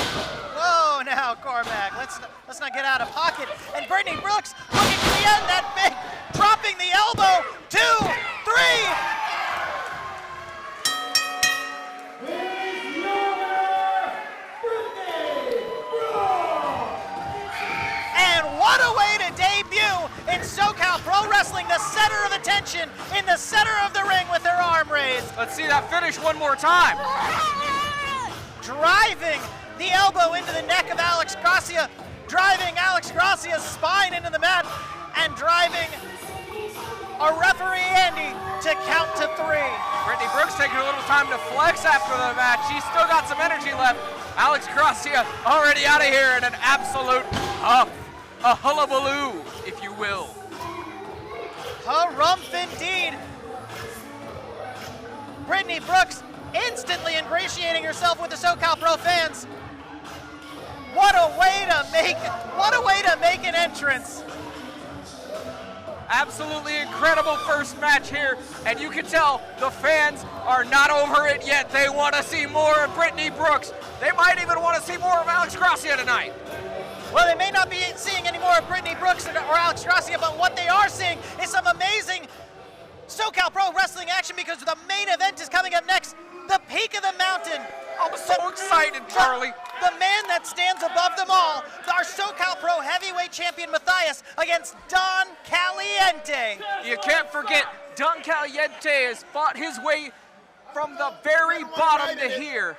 Whoa, now Cormac, let's not get out of pocket. And Brittany Brooks looking to the end, that big, dropping the elbow, 2, 3. What a way to debut in Socal Pro Wrestling, the center of attention in the center of the ring with their arm raised. Let's see that finish one more time. Driving the elbow into the neck of Alex Gracia, driving Alex Gracia's spine into the mat, and driving our referee Andy to count to 3. Brittany Brooks taking a little time to flex after the match. She's still got some energy left. Alex Gracia already out of here in an absolute huff. A hullabaloo, if you will. Harumph indeed. Brittany Brooks instantly ingratiating herself with the Socal Pro fans. What a way to make an entrance. Absolutely incredible first match here, and you can tell the fans are not over it yet. They want to see more of Brittany Brooks. They might even want to see more of Alex Gracia tonight. Well, they may not be seeing any more of Brittany Brooks or Alex Gracia, but what they are seeing is some amazing Socal Pro Wrestling action, because the main event is coming up next, the peak of the mountain. I'm so excited, Charlie. The man that stands above them all, our Socal Pro heavyweight champion Matthias against Don Caliente. You can't forget, Don Caliente has fought his way from the very bottom to here.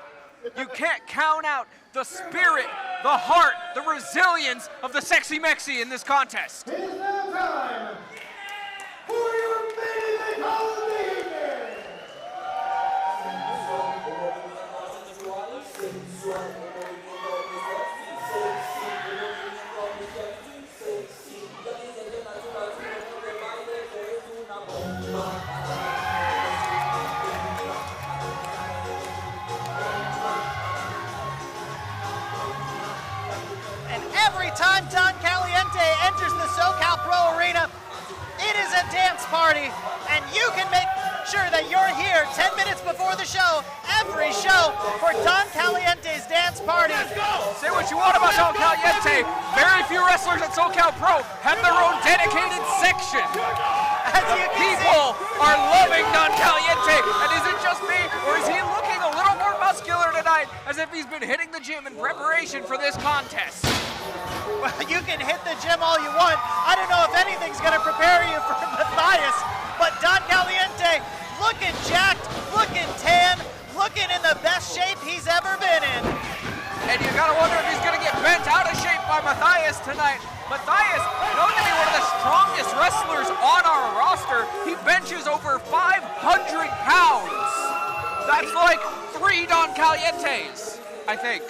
You can't count out the spirit, the heart, the resilience of the Sexy Mexi in this contest. It is now time for your main event of the evening. every time Don Caliente enters the Socal Pro Arena, it is a dance party, and you can make sure that you're here 10 minutes before the show, every show, for Don Caliente's dance party. Say what you want about Don Caliente. Very few wrestlers at Socal Pro have their own dedicated section. As you can People are loving Don Caliente, and is it just me, or is he looking a little more muscular tonight, as if he's been hitting the gym in preparation for this contest? Well, you can hit the gym all you want. I don't know if anything's going to prepare you for Matthias, but Don Caliente looking jacked, looking tan, looking in the best shape he's ever been in. And you gotta wonder if he's gonna get bent out of shape by Matthias tonight. Matthias, known to be one of the strongest wrestlers on our roster, he benches over 500 pounds. That's like 3 Don Calientes, I think.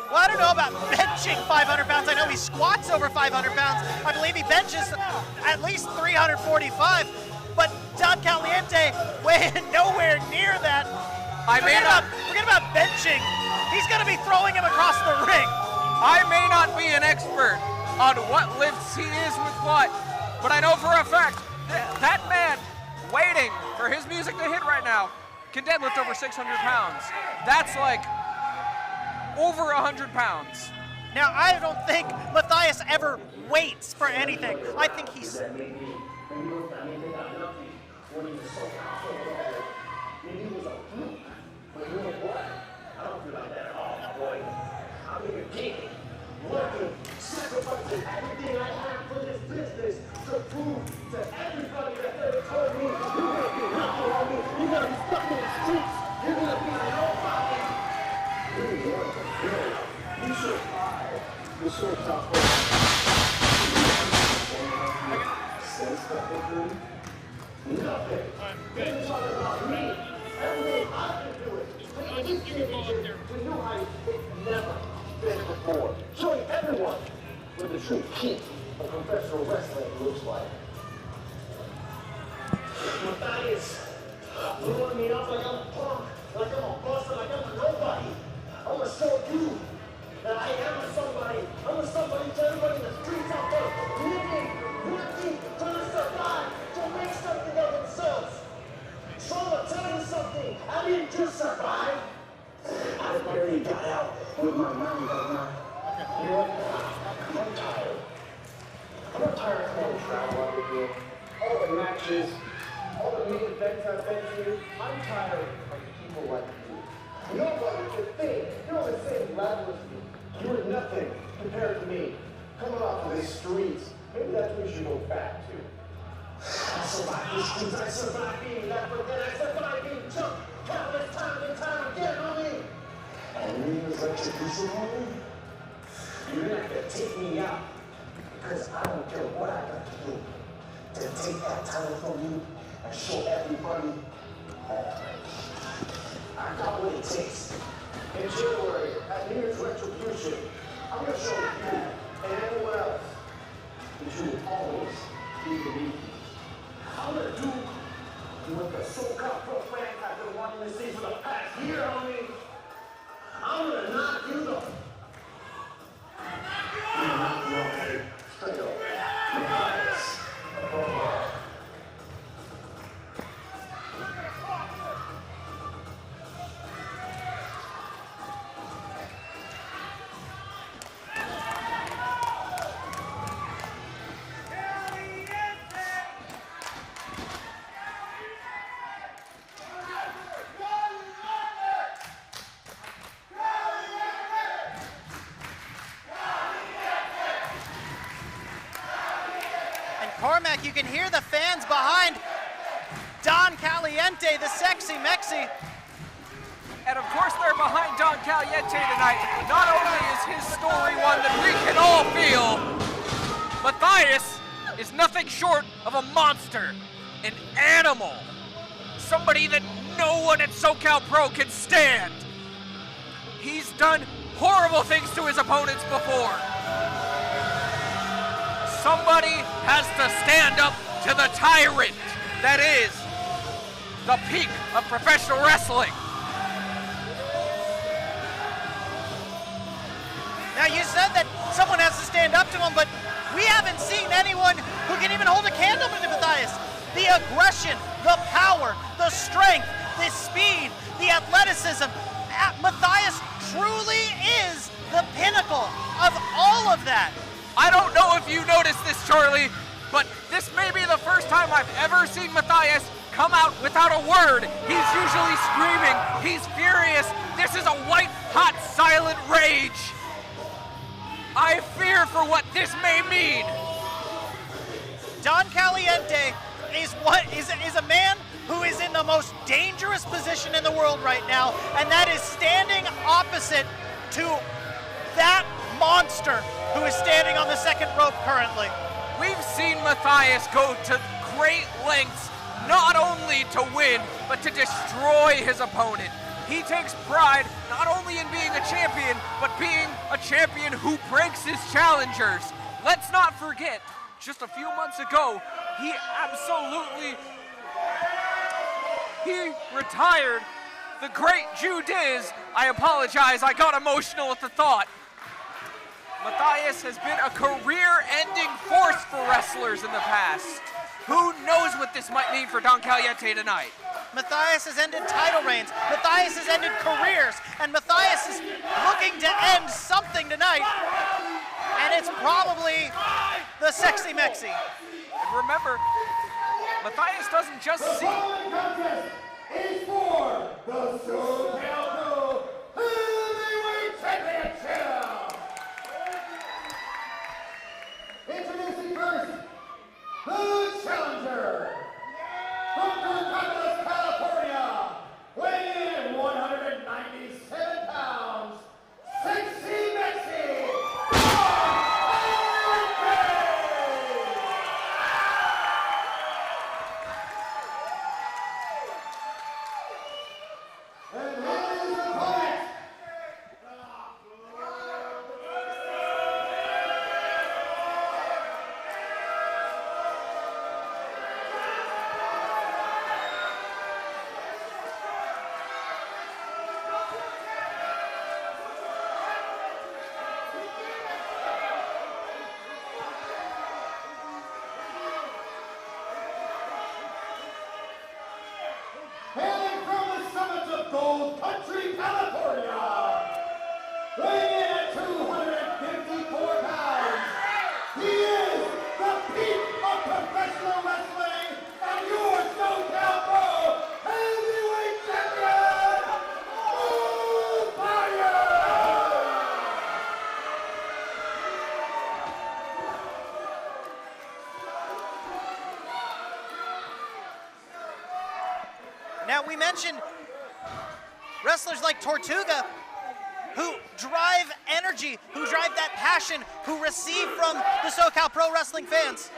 Well, I don't know about benching 500 pounds. I know he squats over 500 pounds. I believe he benches at least 345. But Don Caliente weighing nowhere near that. Forget about benching. He's going to be throwing him across the ring. I may not be an expert on what lifts he is with what, but I know for a fact that man waiting for his music to hit right now can deadlift over 600 pounds. That's like over 100 pounds. Now, I don't think Matthias ever waits for anything. I think he's... Sacrificing everything I have for this business to prove to everybody that they told me you're gonna be nothing on me. You're gonna be stuck in the streets. You're gonna be nobody. You survived the Socal Pro. Since the victory, nothing. They talk about me. Everything I've been doing. When you get in here, we knew how it's never been before. Showing everyone what the true peak of professional wrestling looks like. Matthias blowing me up like I'm a punk, like I'm a buster, like I'm a nobody. I'm gonna show you that I am a somebody. I'm a somebody to everybody in the streets out there, living, working, trying to survive, to make something of themselves. So I'm gonna tell you something. I didn't just survive. I barely got out with my mind right now. You know what? I'm tired. I'm not tired of all the travel I've been doing, all the matches, all the main events I've been to. I'm tired of people like you. Nobody could think you're on the same level as me. You were nothing compared to me. Coming off of the streets, maybe that's what we should go back to. I survived the streets. I survived being left for dead. I survived being jumped countless times and time again on me. And when there's retribution on me, you're gonna have to take me out. Because I don't care what I got to do to take that title from you and show everybody I got what it takes. In January, at New Year's Retribution, I'm gonna show you and everyone else that you will always be beneath me. I'm gonna do what the Socal Pro fans have been wanting to see for the past year on me. I'm gonna knock you the straight up. Cormac, you can hear the fans behind Don Caliente, the sexy Mexi. And of course they're behind Don Caliente tonight. Not only is his story one that we can all feel, Matthias is nothing short of a monster, an animal, somebody that no one at Socal Pro can stand. He's done horrible things to his opponents before. Somebody has to stand up to the tyrant that is the peak of professional wrestling. Now you said that someone has to stand up to him, but we haven't seen anyone who can even hold a candle to Matthias. The aggression, the power, the strength, the speed, the athleticism. Matthias truly is the pinnacle of all of that. I don't know if you noticed this, Charlie, but this may be the first time I've ever seen Matthias come out without a word. He's usually screaming, he's furious. This is a white-hot, silent rage. I fear for what this may mean. Don Caliente is a man who is in the most dangerous position in the world right now, and that is standing opposite to that monster who is standing on the second rope currently. We've seen Matthias go to great lengths not only to win, but to destroy his opponent. He takes pride not only in being a champion, but being a champion who breaks his challengers. Let's not forget, just a few months ago, he retired the great Jew Diz. I apologize, I got emotional at the thought. Matthias has been a career-ending force for wrestlers in the past. Who knows what this might mean for Don Caliente tonight? Matthias has ended title reigns, Matthias has ended careers, and Matthias is looking to end something tonight, and it's probably the Sexy Mexi. And remember, Matthias doesn't just see. The following contest is for the Socal Heavyweight Championship. Introducing first, the challenger from Socal, California, weighing in 197 pounds, Sexy Mexi. Hailing from the summit of Gold Country, California, weighing in at 254 pounds, he is the peak of professional wrestling and your SoCal Pro Heavyweight Champion, Fire! Now, we mentioned wrestlers like Tortuga who drive energy, who drive that passion, who receive from the SoCal Pro Wrestling fans.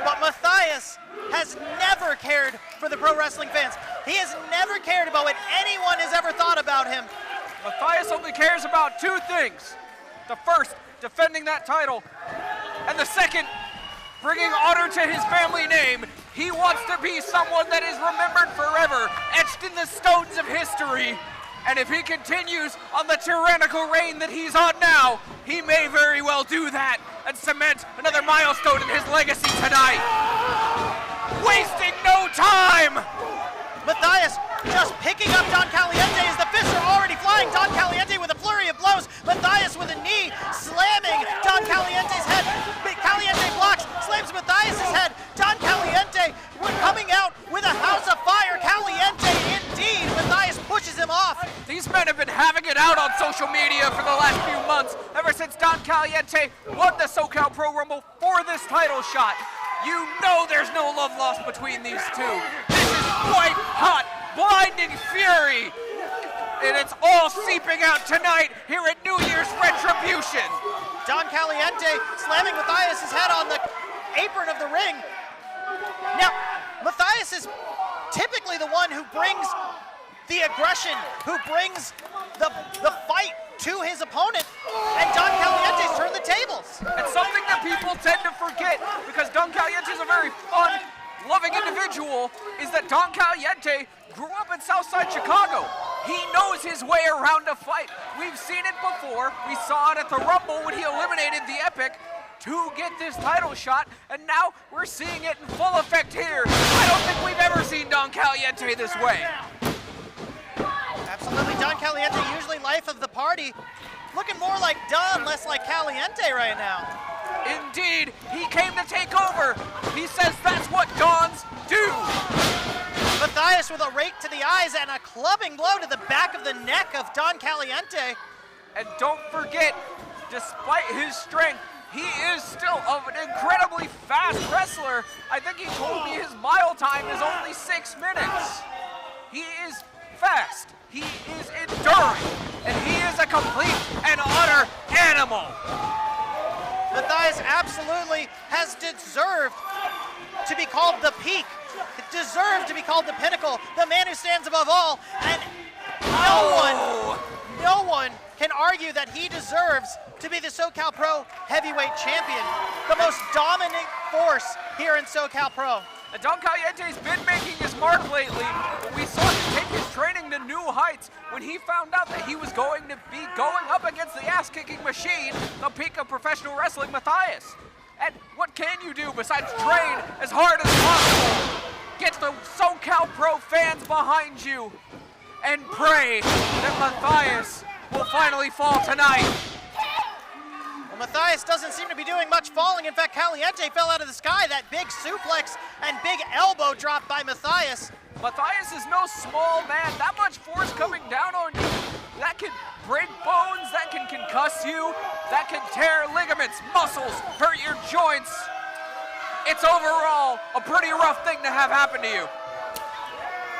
But Matthias has never cared for the pro wrestling fans. He has never cared about what anyone has ever thought about him. Matthias only cares about two things. The first, defending that title, and the second, bringing honor to his family name. He wants to be someone that is remembered forever, etched in the stones of history. And if he continues on the tyrannical reign that he's on now, he may very well do that and cement another milestone in his legacy tonight. Wasting no time! Matthias just picking up Don Caliente as the fists are already flying. Don Caliente with a flurry of blows. Matthias with a knee slamming Don Caliente's head. Caliente blocks, slams Matthias' head. Don Caliente coming out with a house of fire. Caliente indeed. Matthias pushes him off. These men have been having it out on social media for the last few months, ever since Don Caliente won the SoCal Pro Rumble for this title shot. You know there's no love lost between these two. This is white hot, blinding fury. And it's all seeping out tonight here at New Year's Retribution. Don Caliente slamming Matthias' head on the apron of the ring. Now, Matthias is typically the one who brings the aggression, who brings the fight to his opponent, and Don Caliente's turned the tables. And something that people tend to forget, because Don Caliente is a very fun, loving individual, is that Don Caliente grew up in Southside Chicago. He knows his way around a fight. We've seen it before. We saw it at the Rumble when he eliminated the Epic to get this title shot, and now we're seeing it in full effect here. I don't think we've ever seen Don Caliente this way. Absolutely, Don Caliente, usually life of the party. Looking more like Don, less like Caliente right now. Indeed, he came to take over. He says that's what Dons do. Matthias with a rake to the eyes and a clubbing blow to the back of the neck of Don Caliente. And don't forget, despite his strength, he is still an incredibly fast wrestler. I think he told me his mile time is only 6 minutes. He is fast, he is enduring, and he is a complete and utter animal. Matthias absolutely has deserved to be called the peak, deserved to be called the pinnacle, the man who stands above all, and no one can argue that he deserves to be the SoCal Pro Heavyweight Champion, the most dominant force here in SoCal Pro. And Don Caliente's been making his mark lately, but we saw him take his training to new heights when he found out that he was going to be going up against the ass-kicking machine, the peak of professional wrestling, Matthias. And what can you do besides train as hard as possible? Get the SoCal Pro fans behind you and pray that Matthias will finally fall tonight. Well, Matthias doesn't seem to be doing much falling. In fact, Caliente fell out of the sky. That big suplex and big elbow drop by Matthias. Matthias is no small man. That much force coming down on you, that can break bones, that can concuss you, that can tear ligaments, muscles, hurt your joints. It's overall a pretty rough thing to have happen to you.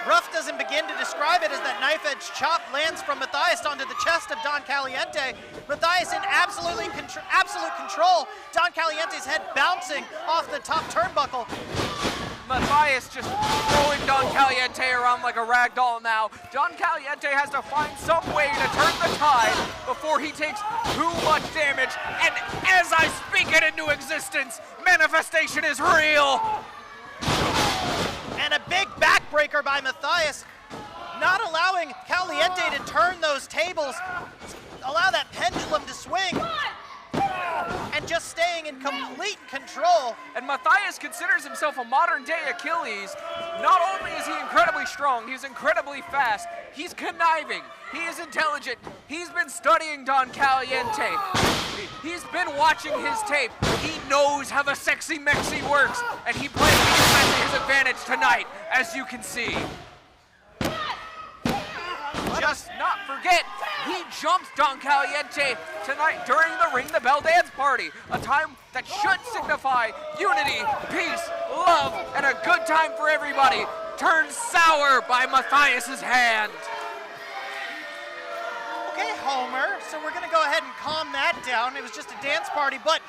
Rough doesn't begin to describe it as that knife-edge chop lands from Matthias onto the chest of Don Caliente. Matthias in absolute control. Don Caliente's head bouncing off the top turnbuckle. Matthias just throwing Don Caliente around like a rag doll now. Don Caliente has to find some way to turn the tide before he takes too much damage. And as I speak it into existence, manifestation is real. And a big backbreaker by Matthias, not allowing Caliente to turn those tables, allow that pendulum to swing, and just staying in complete control. And Matthias considers himself a modern-day Achilles. Not only is he incredibly strong, he's incredibly fast, he's conniving, he is intelligent, he's been studying Don Caliente. He's been watching his tape. He knows how the sexy Mexi works, and he plans to use that to his advantage tonight, as you can see. Just not forget, he jumped Don Caliente tonight during the Ring the Bell dance party, a time that should signify unity, peace, love, and a good time for everybody, turned sour by Matthias's hand. Okay, Homer, so we're gonna go ahead and calm that down. It was just a dance party, but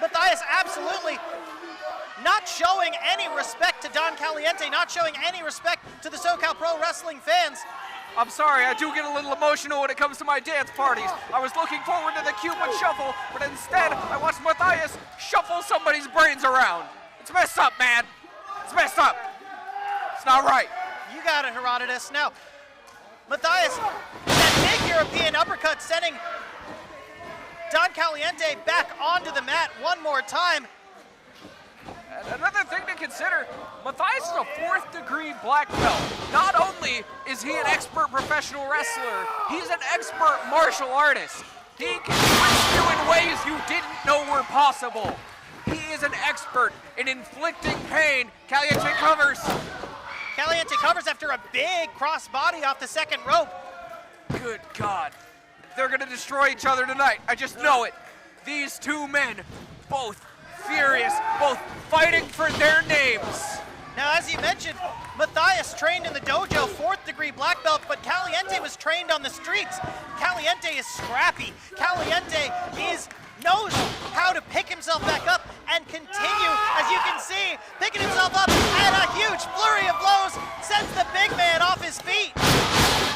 Matthias absolutely not showing any respect to Don Caliente, not showing any respect to the SoCal Pro Wrestling fans. I'm sorry, I do get a little emotional when it comes to my dance parties. I was looking forward to the Cupid Shuffle, but instead I watched Matthias shuffle somebody's brains around. It's messed up, man. It's messed up. It's not right. You got it, Herodotus. Now, Matthias, that big European uppercut sending Don Caliente back onto the mat one more time. And another thing to consider, Matthias is a 4th degree black belt. Not only is he an expert professional wrestler, he's an expert martial artist. He can twist you in ways you didn't know were possible. He is an expert in inflicting pain. Caliente covers. Caliente covers after a big crossbody off the second rope. Good God. They're gonna destroy each other tonight. I just know it. These two men, both furious, both fighting for their names. Now, as you mentioned, Matthias trained in the dojo, 4th degree black belt, but Caliente was trained on the streets. Caliente is scrappy. Caliente knows how to pick himself back up and continue, as you can see, picking himself up, and a huge flurry of blows sends the big man off his feet.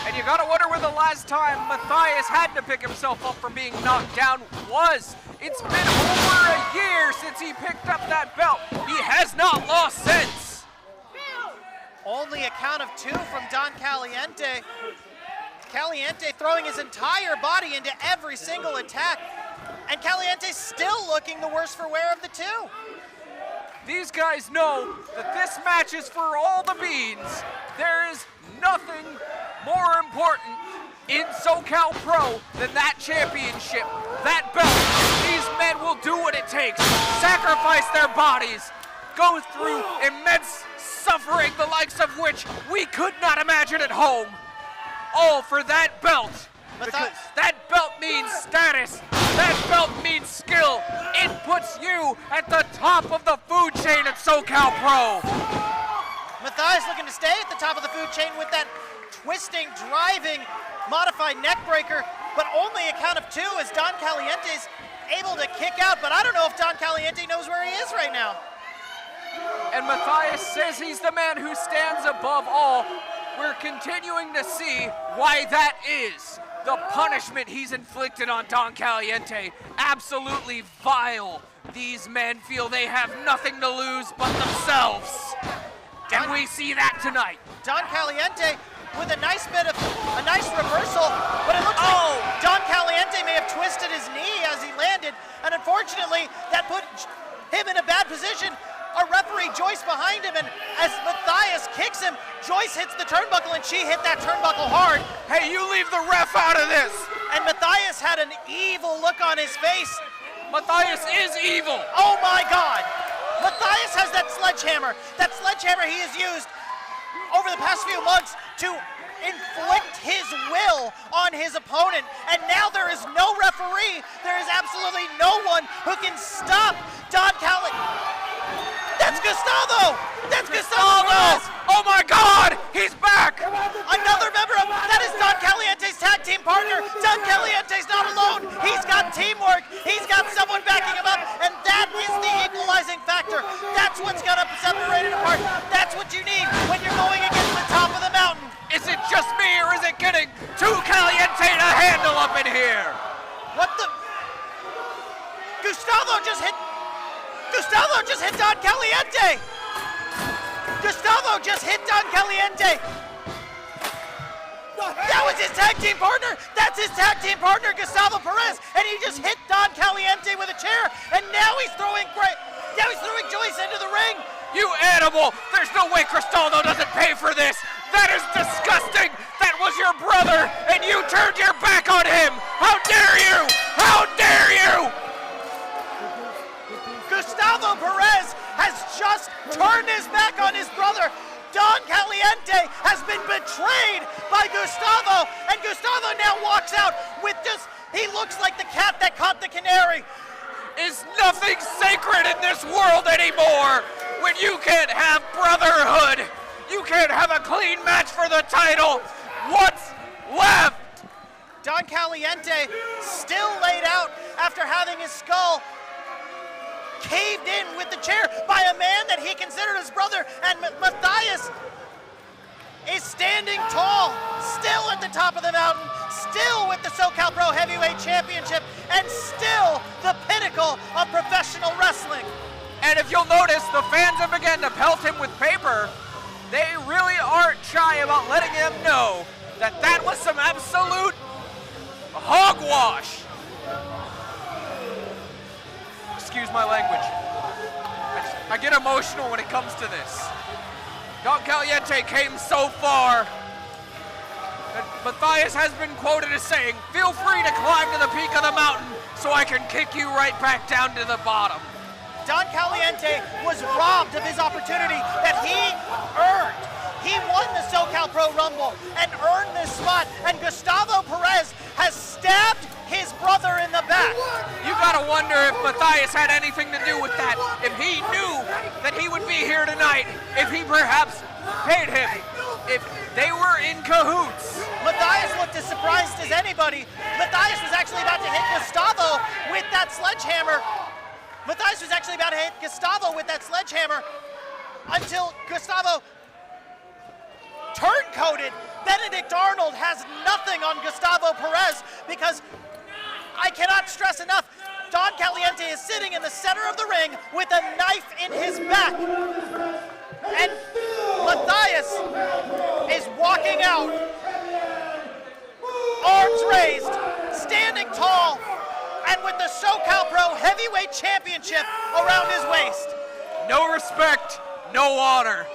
And you gotta wonder where the last time Matthias had to pick himself up from being knocked down was. It's been over a year since he picked up that belt. He has not lost since. Only a count of 2 from Don Caliente. Caliente throwing his entire body into every single attack, and Caliente's still looking the worse for wear of the two. These guys know that this match is for all the beans. There is nothing more important in Socal Pro than that championship, that belt. These men will do what it takes, sacrifice their bodies, go through immense suffering, the likes of which we could not imagine at home, all for that belt. Because that belt means status, that belt means skill. It puts you at the top of the food chain at Socal Pro. Matthias looking to stay at the top of the food chain with that twisting, driving, modified neck breaker, but only a count of two as Don Caliente's able to kick out, but I don't know if Don Caliente knows where he is right now. And Matthias says he's the man who stands above all. We're continuing to see why that is. The punishment he's inflicted on Don Caliente, absolutely vile. These men feel they have nothing to lose but themselves. And we see that tonight. Don Caliente with a nice reversal, but it looks like Don Caliente may have twisted his knee as he landed, and unfortunately that put him in a bad position. A referee, Joyce, behind him, and as Matthias kicks him, Joyce hits the turnbuckle, and she hit that turnbuckle hard. Hey, you leave the ref out of this! And Matthias had an evil look on his face. Matthias is evil! Oh my God! Matthias has that sledgehammer he has used over the past few months to inflict his will on his opponent, and now there is no referee, there is absolutely no one who can stop Don Caliente. That's Gustavo! That's Gustavo! Oh my God! He's back! Another member of that is Don Caliente's tag team partner. Don Caliente's not alone. He's got teamwork. He's got someone backing him up, and that is the equalizing factor. That's what's gonna separate it apart. That's what you need when you're going against the top of the mountain. Is it just me, or is it getting too Caliente to handle up in here? What the? Gustavo just hit Don Caliente! Gustavo just hit Don Caliente! That was his tag team partner! That's his tag team partner, Gustavo Perez! And he just hit Don Caliente with a chair, and now he's throwing Joyce into the ring! You animal! There's no way Cristaldo doesn't pay for this! That is disgusting! That was your brother, and you turned your back on him! How dare you! How dare you! Gustavo Perez has just turned his back on his brother. Don Caliente has been betrayed by Gustavo, and Gustavo now walks out with he looks like the cat that caught the canary. Is nothing sacred in this world anymore? When you can't have brotherhood, you can't have a clean match for the title. What's left? Don Caliente still laid out after having his skull caved in with the chair by a man that he considered his brother, and Matthias is standing tall, still at the top of the mountain, still with the Socal Pro Heavyweight Championship, and still the pinnacle of professional wrestling. And if you'll notice, the fans have begun to pelt him with paper. They really aren't shy about letting him know that that was some absolute hogwash. Excuse my language. I get emotional when it comes to this. Don Caliente came so far. And Matthias has been quoted as saying, "Feel free to climb to the peak of the mountain so I can kick you right back down to the bottom." Don Caliente was robbed of his opportunity that he earned. He won the Socal Pro Rumble and earned this spot, and Gustavo Perez has stabbed his brother in the back. You gotta wonder if Matthias had anything to do with that, if he knew that he would be here tonight, if he perhaps paid him, if they were in cahoots. Matthias looked as surprised as anybody. Matthias was actually about to hit Gustavo with that sledgehammer. Until Gustavo turncoated. Benedict Arnold has nothing on Gustavo Perez because I cannot stress enough, Don Caliente is sitting in the center of the ring with a knife in his back. And Matthias is walking out standing tall and with the Socal Pro Heavyweight Championship around his waist. No respect, no honor.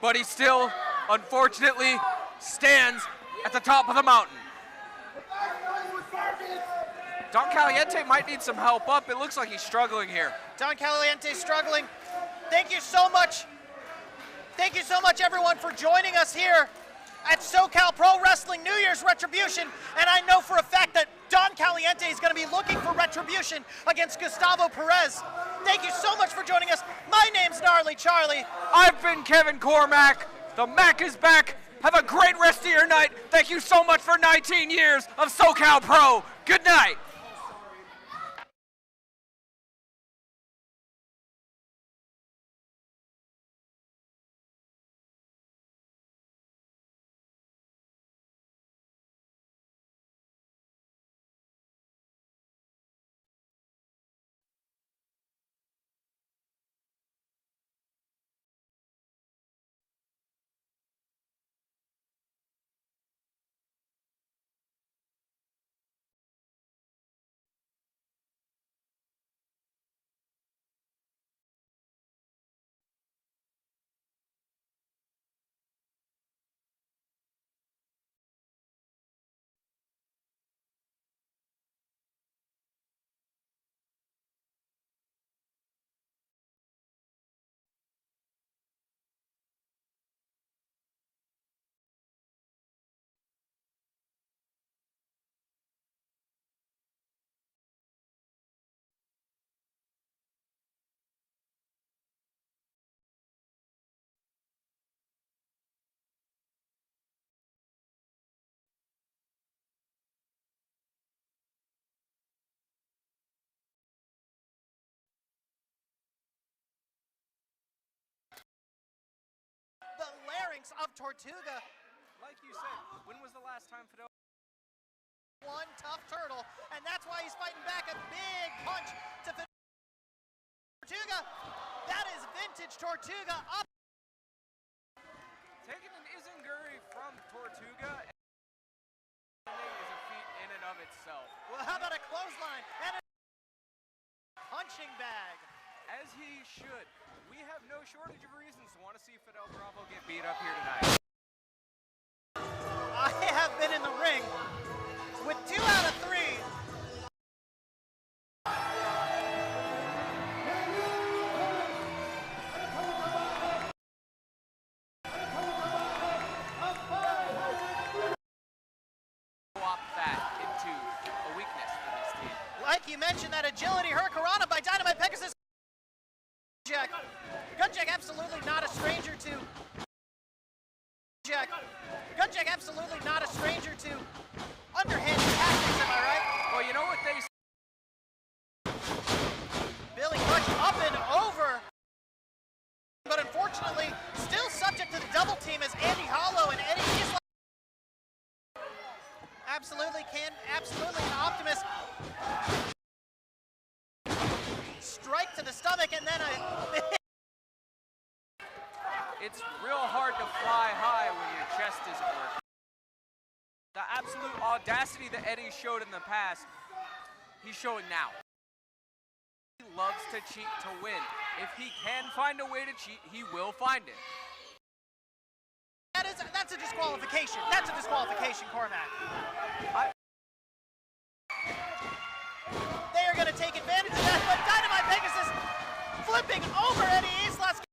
But he still, unfortunately, stands at the top of the mountain. Don Caliente might need some help up. It looks like he's struggling here. Don Caliente struggling. Thank you so much. Thank you so much, everyone, for joining us here at Socal Pro Wrestling New Year's Retribution. And I know for a fact that Don Caliente is going to be looking for Retribution against Gustavo Perez. Thank you so much for joining us. My name's Gnarly Charlie. I've been Kevin Cormack. The Mac is back. Have a great rest of your night. Thank you so much for 19 years of Socal Pro. Good night. The larynx of Tortuga. Like you said, when was the last time Fidel? One tough turtle, and that's why he's fighting back. A big punch to Tortuga. That is vintage Tortuga up. Taking an Izenguri from Tortuga is a feat in and of itself. Well, how about a clothesline and a punching bag? As he should. We have no shortage of reasons to want to see Fidel Bravo get beat up here tonight. I have been in the ring with 2 out of 3. Swap that into a weakness for this team. Like you mentioned, that agility hurricanrana by Dynamite Pegasus. Gunjack absolutely not a stranger to. Gunjack absolutely not a stranger to underhand tactics, am I right? Well, you know what they say. Billy Clutch up and over. But unfortunately, still subject to the double team as Andy Hollow and Eddie Isla. Absolutely an optimist. Strike to the stomach and then a... It's real hard to fly high when your chest isn't working. The absolute audacity that Eddie showed in the past, he's showing now. He loves to cheat to win. If he can find a way to cheat, he will find it. That's a disqualification. That's a disqualification, Cormac. They are going to take advantage of that, but Dynamite Pegasus flipping over Eddie Islas.